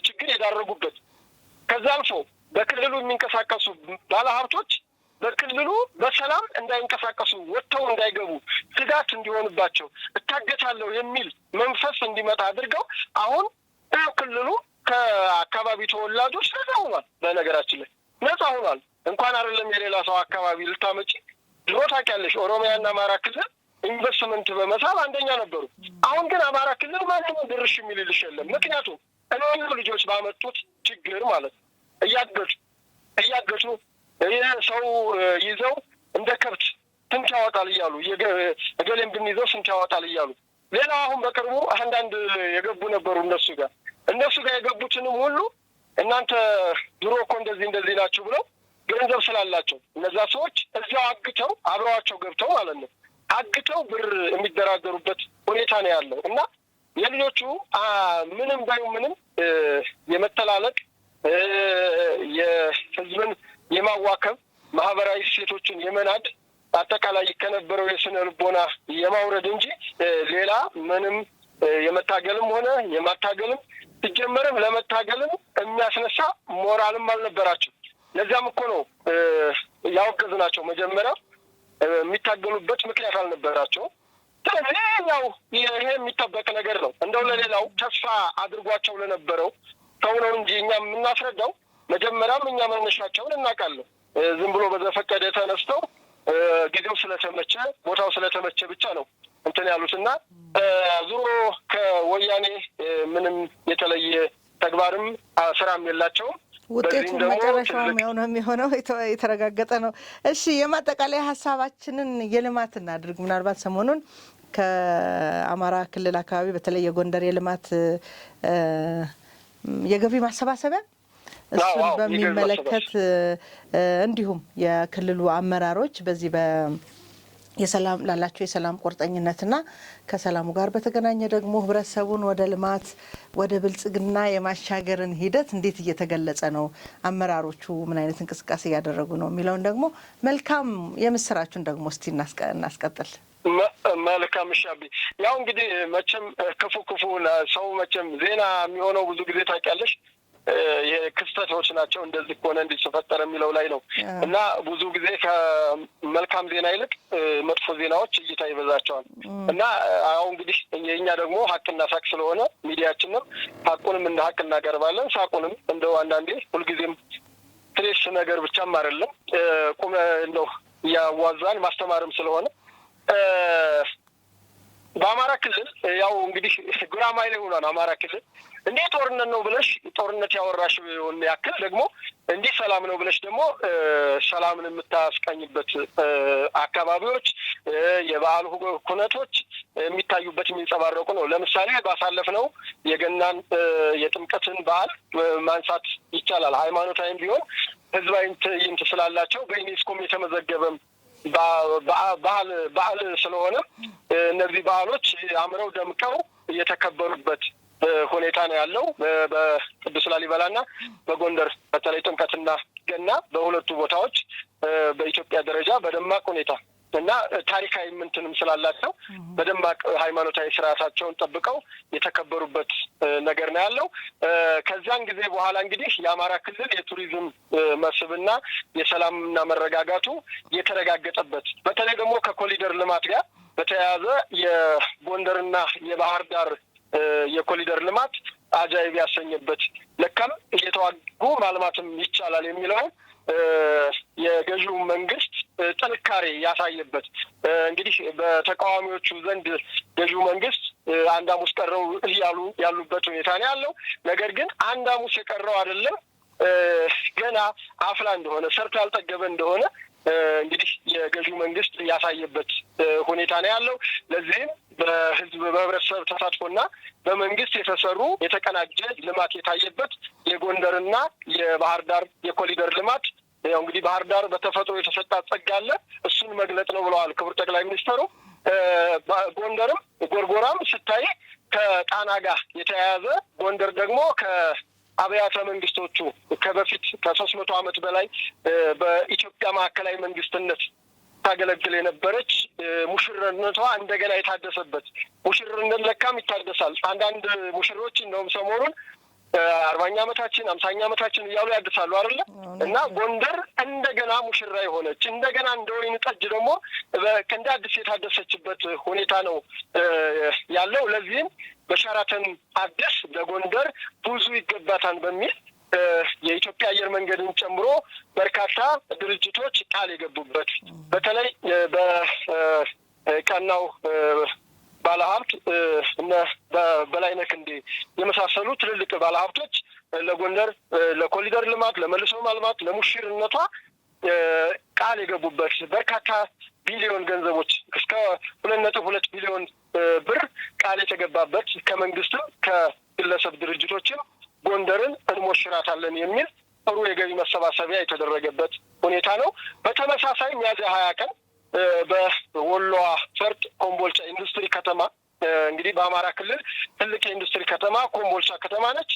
ችግር የዳረጉበት ከዛ አልፎ በክልሉ የሚንቀሳቀሱ ባለሀብቶች በክልሉ በሰላም እንዳይንቀሳቀሱ ወጥተው እንዳይገቡ ስጋት እንዲሆንባቸው እታገታለሁ የሚል መንፈስ እንዲመጣ አድርገው አሁን ክልሉ ከአካባቢ ተወላጆች ነጻ ሆኗል። በነገራችን ላይ ነጻ ሆኗል። እንኳን አይደለም የሌላ ሰው አካባቢ ልታመጪ ድሮ ታውቂያለሽ ኦሮሚያና አማራ ክልል ኢንቨስትመንት በመሳብ አንደኛ ነበሩ። አሁን ግን አማራ ክልል ማንም ድርሽ የሚልልሽ የለም። ምክንያቱም እነዚህ ልጆች ባመጡት ችግር ማለት እያገቱ ሰው ይዘው እንደ ከብት ስንት ያወጣል እያሉ እገሌን ብንይዘው ስንት ያወጣል እያሉ ሌላ አሁን በቅርቡ አንዳንድ የገቡ ነበሩ እነሱ ጋር የገቡትንም ሁሉ እናንተ ድሮ እኮ እንደዚህ ናችሁ ብለው ገንዘብ ስላላቸው እነዛ ሰዎች እዚያው አግተው አብረዋቸው ገብተው ማለት ነው አግተው ብር የሚደራደሩበት ሁኔታ ነው ያለው እና የልጆቹ ምንም ባዩ ምንም የመተላለቅ የህዝብን የማዋከብ ማህበራዊ እሴቶችን የመናድ አጠቃላይ ከነበረው የስነ ልቦና የማውረድ እንጂ ሌላ ምንም የመታገልም ሆነ የማታገልም ሲጀመርም ለመታገልም የሚያስነሳ ሞራልም አልነበራቸው። ለዚያም እኮ ነው ያወገዝናቸው። መጀመሪያ የሚታገሉበት ምክንያት አልነበራቸው። ስለዚህ ያው ይሄ የሚጠበቅ ነገር ነው። እንደው ለሌላው ተስፋ አድርጓቸው ለነበረው ሰው ነው እንጂ እኛ የምናስረዳው መጀመሪያም እኛ መነሻቸውን እናውቃለን። ዝም ብሎ በዘፈቀደ ተነስተው ጊዜው ስለተመቸ ቦታው ስለተመቸ ብቻ ነው እንትን ያሉትና ዙሮ ከወያኔ ምንም የተለየ ተግባርም ስራም የላቸውም። ውጤቱ መጨረሻውም ያው ነው የሚሆነው፣ የተረጋገጠ ነው። እሺ የማጠቃለያ ሀሳባችንን የልማት እናድርግ። ምናልባት ሰሞኑን ከአማራ ክልል አካባቢ በተለይ የጎንደር የልማት የገቢ ማሰባሰቢያ እሱን በሚመለከት እንዲሁም የክልሉ አመራሮች በዚህ የሰላም ላላቸው የሰላም ቁርጠኝነትና ከሰላሙ ጋር በተገናኘ ደግሞ ህብረተሰቡን ወደ ልማት ወደ ብልጽግና የማሻገርን ሂደት እንዴት እየተገለጸ ነው፣ አመራሮቹ ምን አይነት እንቅስቃሴ እያደረጉ ነው የሚለውን ደግሞ መልካም የምስራቹን ደግሞ እስቲ እናስቀጥል። መልካም ሻቢ ያው እንግዲህ መቼም ክፉ ሰው መቼም ዜና የሚሆነው ብዙ ጊዜ ታውቂያለሽ ክስተቶች ናቸው። እንደዚህ ከሆነ እንዲተፈጠረ የሚለው ላይ ነው እና ብዙ ጊዜ ከመልካም ዜና ይልቅ መጥፎ ዜናዎች እይታ ይበዛቸዋል እና አሁን እንግዲህ እኛ ደግሞ ሀቅና ሳቅ ስለሆነ ሚዲያችንም ሀቁንም እንደ ሀቅ እናቀርባለን፣ ሳቁንም እንደው አንዳንዴ ሁልጊዜም ትሬስ ነገር ብቻም አይደለም ቁመ እንደው ያዋዛን ማስተማርም ስለሆነ በአማራ ክልል ያው እንግዲህ ጉራማይሌ ሆኗል። አማራ ክልል እንዴ ጦርነት ነው ብለሽ ጦርነት ያወራሽ ያክል ደግሞ እንዲህ ሰላም ነው ብለሽ ደግሞ ሰላምን የምታስቀኝበት አካባቢዎች የበዓል ሁነቶች የሚታዩበት የሚንጸባረቁ ነው። ለምሳሌ ባሳለፍነው የገናን የጥምቀትን በዓል ማንሳት ይቻላል። ሃይማኖታዊም ቢሆን ህዝባዊ ትዕይንት ስላላቸው በዩኔስኮም የተመዘገበም ባህል ስለሆነ እነዚህ ባህሎች አምረው ደምቀው የተከበሩበት ሁኔታ ነው ያለው። በቅዱስ ላሊበላና በጎንደር በተለይ ጥምቀትና ገና በሁለቱ ቦታዎች በኢትዮጵያ ደረጃ በደማቅ ሁኔታ እና ታሪካዊ ምንትንም ስላላቸው በደማቅ ሃይማኖታዊ ስርዓታቸውን ጠብቀው የተከበሩበት ነገር ነው ያለው። ከዛን ጊዜ በኋላ እንግዲህ የአማራ ክልል የቱሪዝም መስህብና የሰላምና መረጋጋቱ የተረጋገጠበት በተለይ ደግሞ ከኮሪደር ልማት ጋር በተያያዘ የጎንደርና የባህር ዳር የኮሪደር ልማት አጃይብ ያሰኘበት ለካም እየተዋጉ ማልማትም ይቻላል የሚለው የገዢው መንግስት ጥንካሬ ያሳየበት እንግዲህ በተቃዋሚዎቹ ዘንድ ገዢው መንግስት አንድ ሐሙስ ቀረው እያሉ ያሉበት ሁኔታ ነው ያለው። ነገር ግን አንድ ሐሙስ የቀረው አይደለም፣ ገና አፍላ እንደሆነ ሰርቶ ያልጠገበ እንደሆነ እንግዲህ የገዢው መንግስት ያሳየበት ሁኔታ ነው ያለው። ለዚህም በህዝብ በህብረተሰብ ተሳትፎና በመንግስት የተሰሩ የተቀናጀ ልማት የታየበት የጎንደርና የባህር ዳር የኮሪደር ልማት ያው እንግዲህ ባህር ዳር በተፈጥሮ የተሰጣት ጸጋ አለ፣ እሱን መግለጽ ነው ብለዋል ክቡር ጠቅላይ ሚኒስትሩ። ጎንደርም ጎርጎራም ስታይ ከጣና ጋር የተያያዘ ጎንደር ደግሞ ከአብያተ መንግስቶቹ ከበፊት ከ300 ዓመት በላይ በኢትዮጵያ ማዕከላዊ መንግስትነት ታገለግል የነበረች ሙሽርነቷ እንደገና የታደሰበት ሙሽርነት ለካም ይታደሳል። አንዳንድ ሙሽሮች እንደውም ሰሞኑን 40ኛ ዓመታችን 50ኛ ዓመታችን እያሉ ያድሳሉ አይደለ? እና ጎንደር እንደገና ሙሽራ የሆነች እንደገና እንደ ወይን ጠጅ ደግሞ እንደ አዲስ የታደሰችበት ሁኔታ ነው ያለው። ለዚህም በሸራተን አዲስ ለጎንደር ብዙ ይገባታል በሚል የኢትዮጵያ አየር መንገድን ጨምሮ በርካታ ድርጅቶች ቃል የገቡበት በተለይ በቀናው ባለሀብት እነ በላይነህ ክንዴ የመሳሰሉ ትልልቅ ባለሀብቶች ለጎንደር ለኮሪደር ልማት ለመልሶ ማልማት ለሙሽርነቷ ቃል የገቡበት በርካታ ቢሊዮን ገንዘቦች እስከ 2.2 ቢሊዮን ብር ቃል የተገባበት ከመንግስትም ከግለሰብ ድርጅቶችም ጎንደርን እንሞሽራታለን የሚል ጥሩ የገቢ መሰባሰቢያ የተደረገበት ሁኔታ ነው። በተመሳሳይ ሚያዝያ 20 ቀን በወሎዋ ፈርጥ ኮምቦልቻ ኢንዱስትሪ ከተማ እንግዲህ በአማራ ክልል ትልቅ የኢንዱስትሪ ከተማ ኮምቦልቻ ከተማ ነች።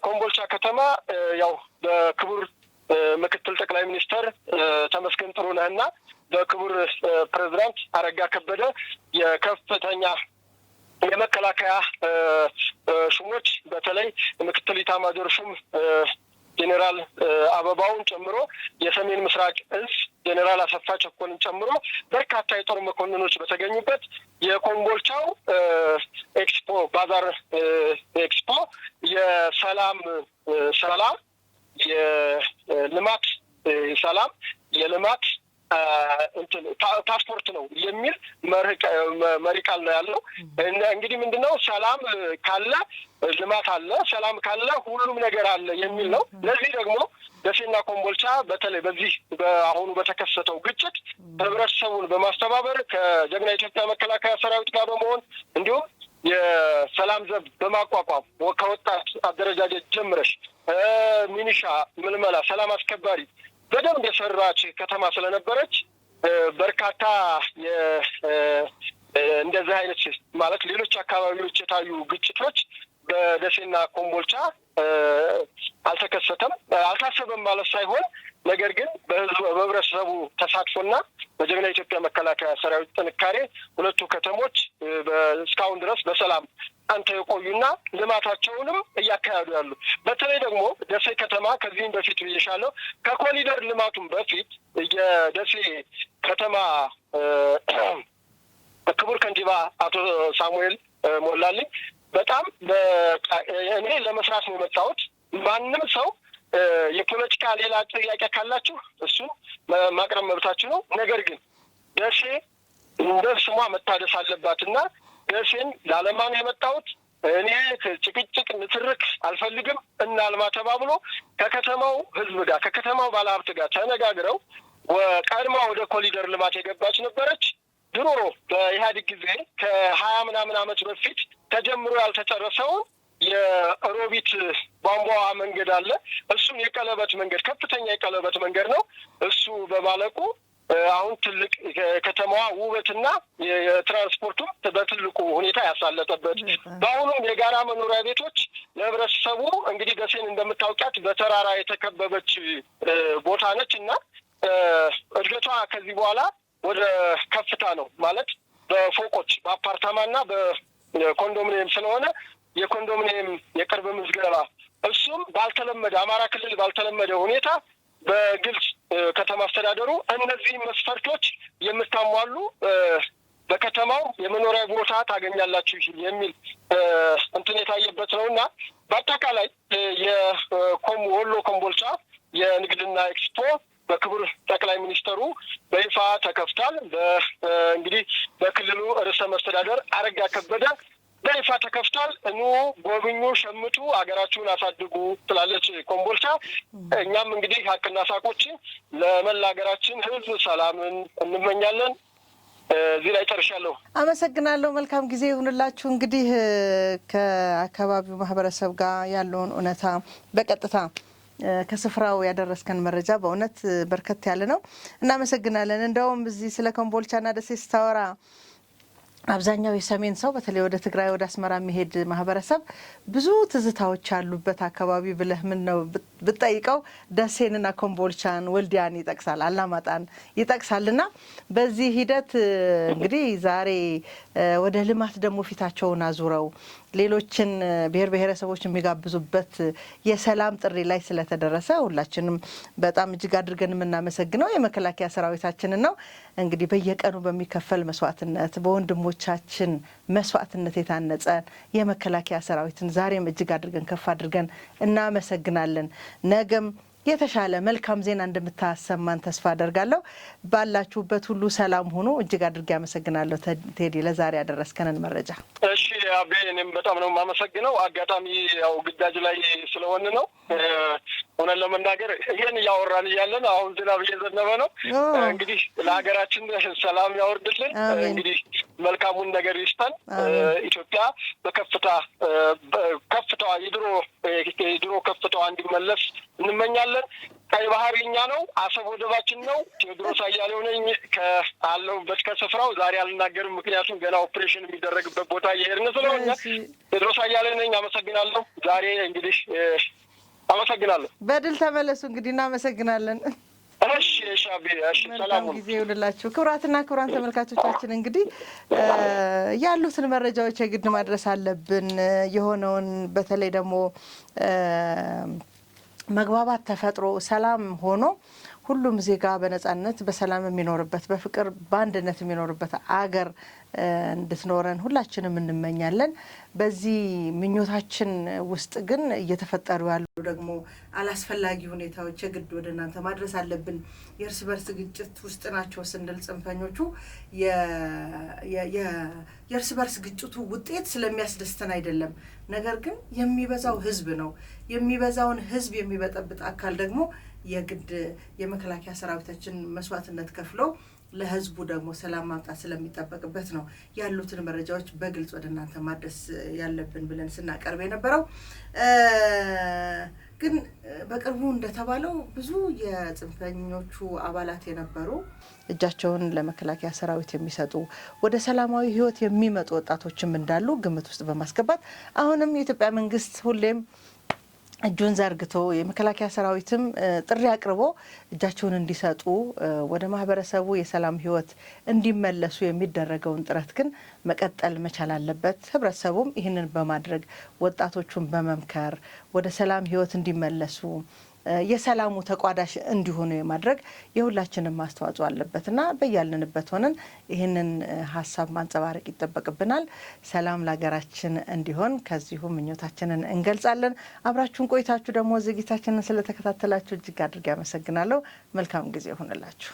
ኮምቦልቻ ከተማ ያው በክቡር ምክትል ጠቅላይ ሚኒስተር ተመስገን ጥሩነህና በክቡር ፕሬዝዳንት አረጋ ከበደ የከፍተኛ የመከላከያ ሹሞች በተለይ ምክትል ኢታማዦር ሹም ጄኔራል አበባውን ጨምሮ የሰሜን ምስራቅ እዝ ጄኔራል አሰፋ ቸኮልን ጨምሮ በርካታ የጦር መኮንኖች በተገኙበት የኮምቦልቻው ኤክስፖ ባዛር ኤክስፖ የሰላም የልማት ሰላም የልማት ፓስፖርት ነው የሚል መሪ ቃል ነው ያለው። እንግዲህ ምንድነው ሰላም ካለ ልማት አለ፣ ሰላም ካለ ሁሉም ነገር አለ የሚል ነው። ለዚህ ደግሞ ደሴና ኮምቦልቻ በተለይ በዚህ በአሁኑ በተከሰተው ግጭት ህብረተሰቡን በማስተባበር ከጀግና ኢትዮጵያ መከላከያ ሰራዊት ጋር በመሆን እንዲሁም የሰላም ዘብ በማቋቋም ከወጣት አደረጃጀት ጀምረሽ ሚኒሻ ምልመላ ሰላም አስከባሪ በደንብ የሰራች ከተማ ስለነበረች በርካታ እንደዚህ አይነት ማለት ሌሎች አካባቢዎች የታዩ ግጭቶች በደሴና ኮምቦልቻ አልተከሰተም፣ አልታሰበም ማለት ሳይሆን ነገር ግን በህብረተሰቡ ተሳትፎና በጀግና ኢትዮጵያ መከላከያ ሰራዊት ጥንካሬ ሁለቱ ከተሞች እስካሁን ድረስ በሰላም አንተ የቆዩና ልማታቸውንም እያካሄዱ ያሉ በተለይ ደግሞ ደሴ ከተማ ከዚህም በፊት ብዬሻለሁ ከኮሪደር ልማቱም በፊት የደሴ ከተማ ክቡር ከንቲባ አቶ ሳሙኤል ሞላልኝ በጣም እኔ ለመስራት ነው የመጣሁት። ማንም ሰው የፖለቲካ ሌላ ጥያቄ ካላችሁ እሱን ማቅረብ መብታችሁ ነው። ነገር ግን ደሴ እንደ ስሟ መታደስ አለባትና ደሴን ላለማን የመጣሁት እኔ ጭቅጭቅ ንትርክ አልፈልግም እና አልማ ተባብሎ ከከተማው ህዝብ ጋር ከከተማው ባለሀብት ጋር ተነጋግረው ቀድማ ወደ ኮሪደር ልማት የገባች ነበረች። ድሮ በኢህአዴግ ጊዜ ከ20 ምናምን ዓመት በፊት ተጀምሮ ያልተጨረሰውን የሮቢት ቧንቧ መንገድ አለ። እሱም የቀለበት መንገድ ከፍተኛ የቀለበት መንገድ ነው። እሱ በማለቁ አሁን ትልቅ ከተማዋ ውበትና የትራንስፖርቱም በትልቁ ሁኔታ ያሳለጠበት በአሁኑም የጋራ መኖሪያ ቤቶች ለህብረተሰቡ እንግዲህ ደሴን እንደምታውቂያት በተራራ የተከበበች ቦታ ነች እና እድገቷ ከዚህ በኋላ ወደ ከፍታ ነው ማለት በፎቆች በአፓርታማና በኮንዶሚኒየም ስለሆነ የኮንዶሚኒየም የቅርብ ምዝገባ እሱም ባልተለመደ አማራ ክልል ባልተለመደ ሁኔታ በግልጽ ከተማ አስተዳደሩ እነዚህ መስፈርቶች የምታሟሉ በከተማው የመኖሪያ ቦታ ታገኛላችሁ የሚል እንትን የታየበት ነው እና በአጠቃላይ ወሎ ኮምቦልቻ የንግድና ኤክስፖ በክቡር ጠቅላይ ሚኒስተሩ በይፋ ተከፍቷል። እንግዲህ በክልሉ ርዕሰ መስተዳደር አረጋ ከበደ በይፋ ተከፍቷል። ኑ ጎብኙ፣ ሸምቱ፣ ሀገራችሁን አሳድጉ ትላለች ኮምቦልቻ። እኛም እንግዲህ ሀቅና ሳቆችን ለመላ ሀገራችን ሕዝብ ሰላምን እንመኛለን። እዚህ ላይ ጨርሻለሁ። አመሰግናለሁ። መልካም ጊዜ ይሁንላችሁ። እንግዲህ ከአካባቢው ማህበረሰብ ጋር ያለውን እውነታ በቀጥታ ከስፍራው ያደረስከን መረጃ በእውነት በርከት ያለ ነው። እናመሰግናለን። እንደውም እዚህ ስለ ኮምቦልቻና ደሴ ስታወራ አብዛኛው የሰሜን ሰው በተለይ ወደ ትግራይ ወደ አስመራ የሚሄድ ማህበረሰብ ብዙ ትዝታዎች ያሉበት አካባቢ ብለህ ምን ነው ብትጠይቀው ደሴንና ኮምቦልቻን ወልዲያን ይጠቅሳል፣ አላማጣን ይጠቅሳልና በዚህ ሂደት እንግዲህ ዛሬ ወደ ልማት ደግሞ ፊታቸውን አዙረው ሌሎችን ብሔር ብሔረሰቦች የሚጋብዙበት የሰላም ጥሪ ላይ ስለተደረሰ ሁላችንም በጣም እጅግ አድርገን የምናመሰግነው የመከላከያ ሰራዊታችንን ነው። እንግዲህ በየቀኑ በሚከፈል መስዋዕትነት በወንድሞቻችን መስዋዕትነት የታነጸ የመከላከያ ሰራዊትን ዛሬም እጅግ አድርገን ከፍ አድርገን እናመሰግናለን። ነገም የተሻለ መልካም ዜና እንደምታሰማን ተስፋ አደርጋለሁ። ባላችሁበት ሁሉ ሰላም ሁኑ። እጅግ አድርጌ አመሰግናለሁ ቴዲ ለዛሬ ያደረስከንን መረጃ። እሺ አቤ፣ እኔም በጣም ነው የማመሰግነው። አጋጣሚ ያው ግዳጅ ላይ ስለሆን ነው ሆነን ለመናገር ይህን እያወራን እያለን አሁን ዝናብ እየዘነበ ነው። እንግዲህ ለሀገራችን ሰላም ያወርድልን። እንግዲህ መልካሙን ነገር ይስጠን። ኢትዮጵያ ከፍታዋ የድሮ ከፍታዋ እንዲመለስ እንመኛለን። ቀይ ባህር የኛ ነው፣ አሰብ ወደባችን ነው። ቴዎድሮስ አያሌው ነኝ ካለሁበት ከስፍራው። ዛሬ አልናገርም፣ ምክንያቱም ገና ኦፕሬሽን የሚደረግበት ቦታ እየሄድን ስለሆነ። ቴዎድሮስ አያሌው ነኝ። አመሰግናለሁ። ዛሬ እንግዲህ አመሰግናለሁ። በድል ተመለሱ። እንግዲህ እናመሰግናለን። እሺ ሻቢ፣ እሺ ሰላም ጊዜ ይሁንላችሁ። ክቡራትና ክቡራን ተመልካቾቻችን እንግዲህ ያሉትን መረጃዎች የግድ ማድረስ አለብን። የሆነውን በተለይ ደግሞ መግባባት ተፈጥሮ ሰላም ሆኖ ሁሉም ዜጋ በነጻነት በሰላም የሚኖርበት በፍቅር በአንድነት የሚኖርበት አገር እንድትኖረን ሁላችንም እንመኛለን። በዚህ ምኞታችን ውስጥ ግን እየተፈጠሩ ያሉ ደግሞ አላስፈላጊ ሁኔታዎች የግድ ወደ እናንተ ማድረስ አለብን። የእርስ በርስ ግጭት ውስጥ ናቸው ስንል ጽንፈኞቹ የእርስ በርስ ግጭቱ ውጤት ስለሚያስደስተን አይደለም። ነገር ግን የሚበዛው ህዝብ ነው። የሚበዛውን ህዝብ የሚበጠብጥ አካል ደግሞ የግድ የመከላከያ ሰራዊታችን መስዋዕትነት ከፍሎ ለህዝቡ ደግሞ ሰላም ማምጣት ስለሚጠበቅበት ነው ያሉትን መረጃዎች በግልጽ ወደ እናንተ ማድረስ ያለብን ብለን ስናቀርብ የነበረው። ግን በቅርቡ እንደተባለው ብዙ የጽንፈኞቹ አባላት የነበሩ እጃቸውን ለመከላከያ ሰራዊት የሚሰጡ ወደ ሰላማዊ ህይወት የሚመጡ ወጣቶችም እንዳሉ ግምት ውስጥ በማስገባት አሁንም የኢትዮጵያ መንግስት ሁሌም እጁን ዘርግቶ የመከላከያ ሰራዊትም ጥሪ አቅርቦ እጃቸውን እንዲሰጡ ወደ ማህበረሰቡ የሰላም ህይወት እንዲመለሱ የሚደረገውን ጥረት ግን መቀጠል መቻል አለበት። ህብረተሰቡም ይህንን በማድረግ ወጣቶቹን በመምከር ወደ ሰላም ህይወት እንዲመለሱ የሰላሙ ተቋዳሽ እንዲሆኑ የማድረግ የሁላችንም አስተዋጽኦ አለበትና በያልንበት ሆነን ይህንን ሀሳብ ማንጸባረቅ ይጠበቅብናል። ሰላም ለሀገራችን እንዲሆን ከዚሁ ምኞታችንን እንገልጻለን። አብራችሁን ቆይታችሁ ደግሞ ዝግጅታችንን ስለተከታተላችሁ እጅግ አድርጌ አመሰግናለሁ። መልካም ጊዜ ይሁንላችሁ።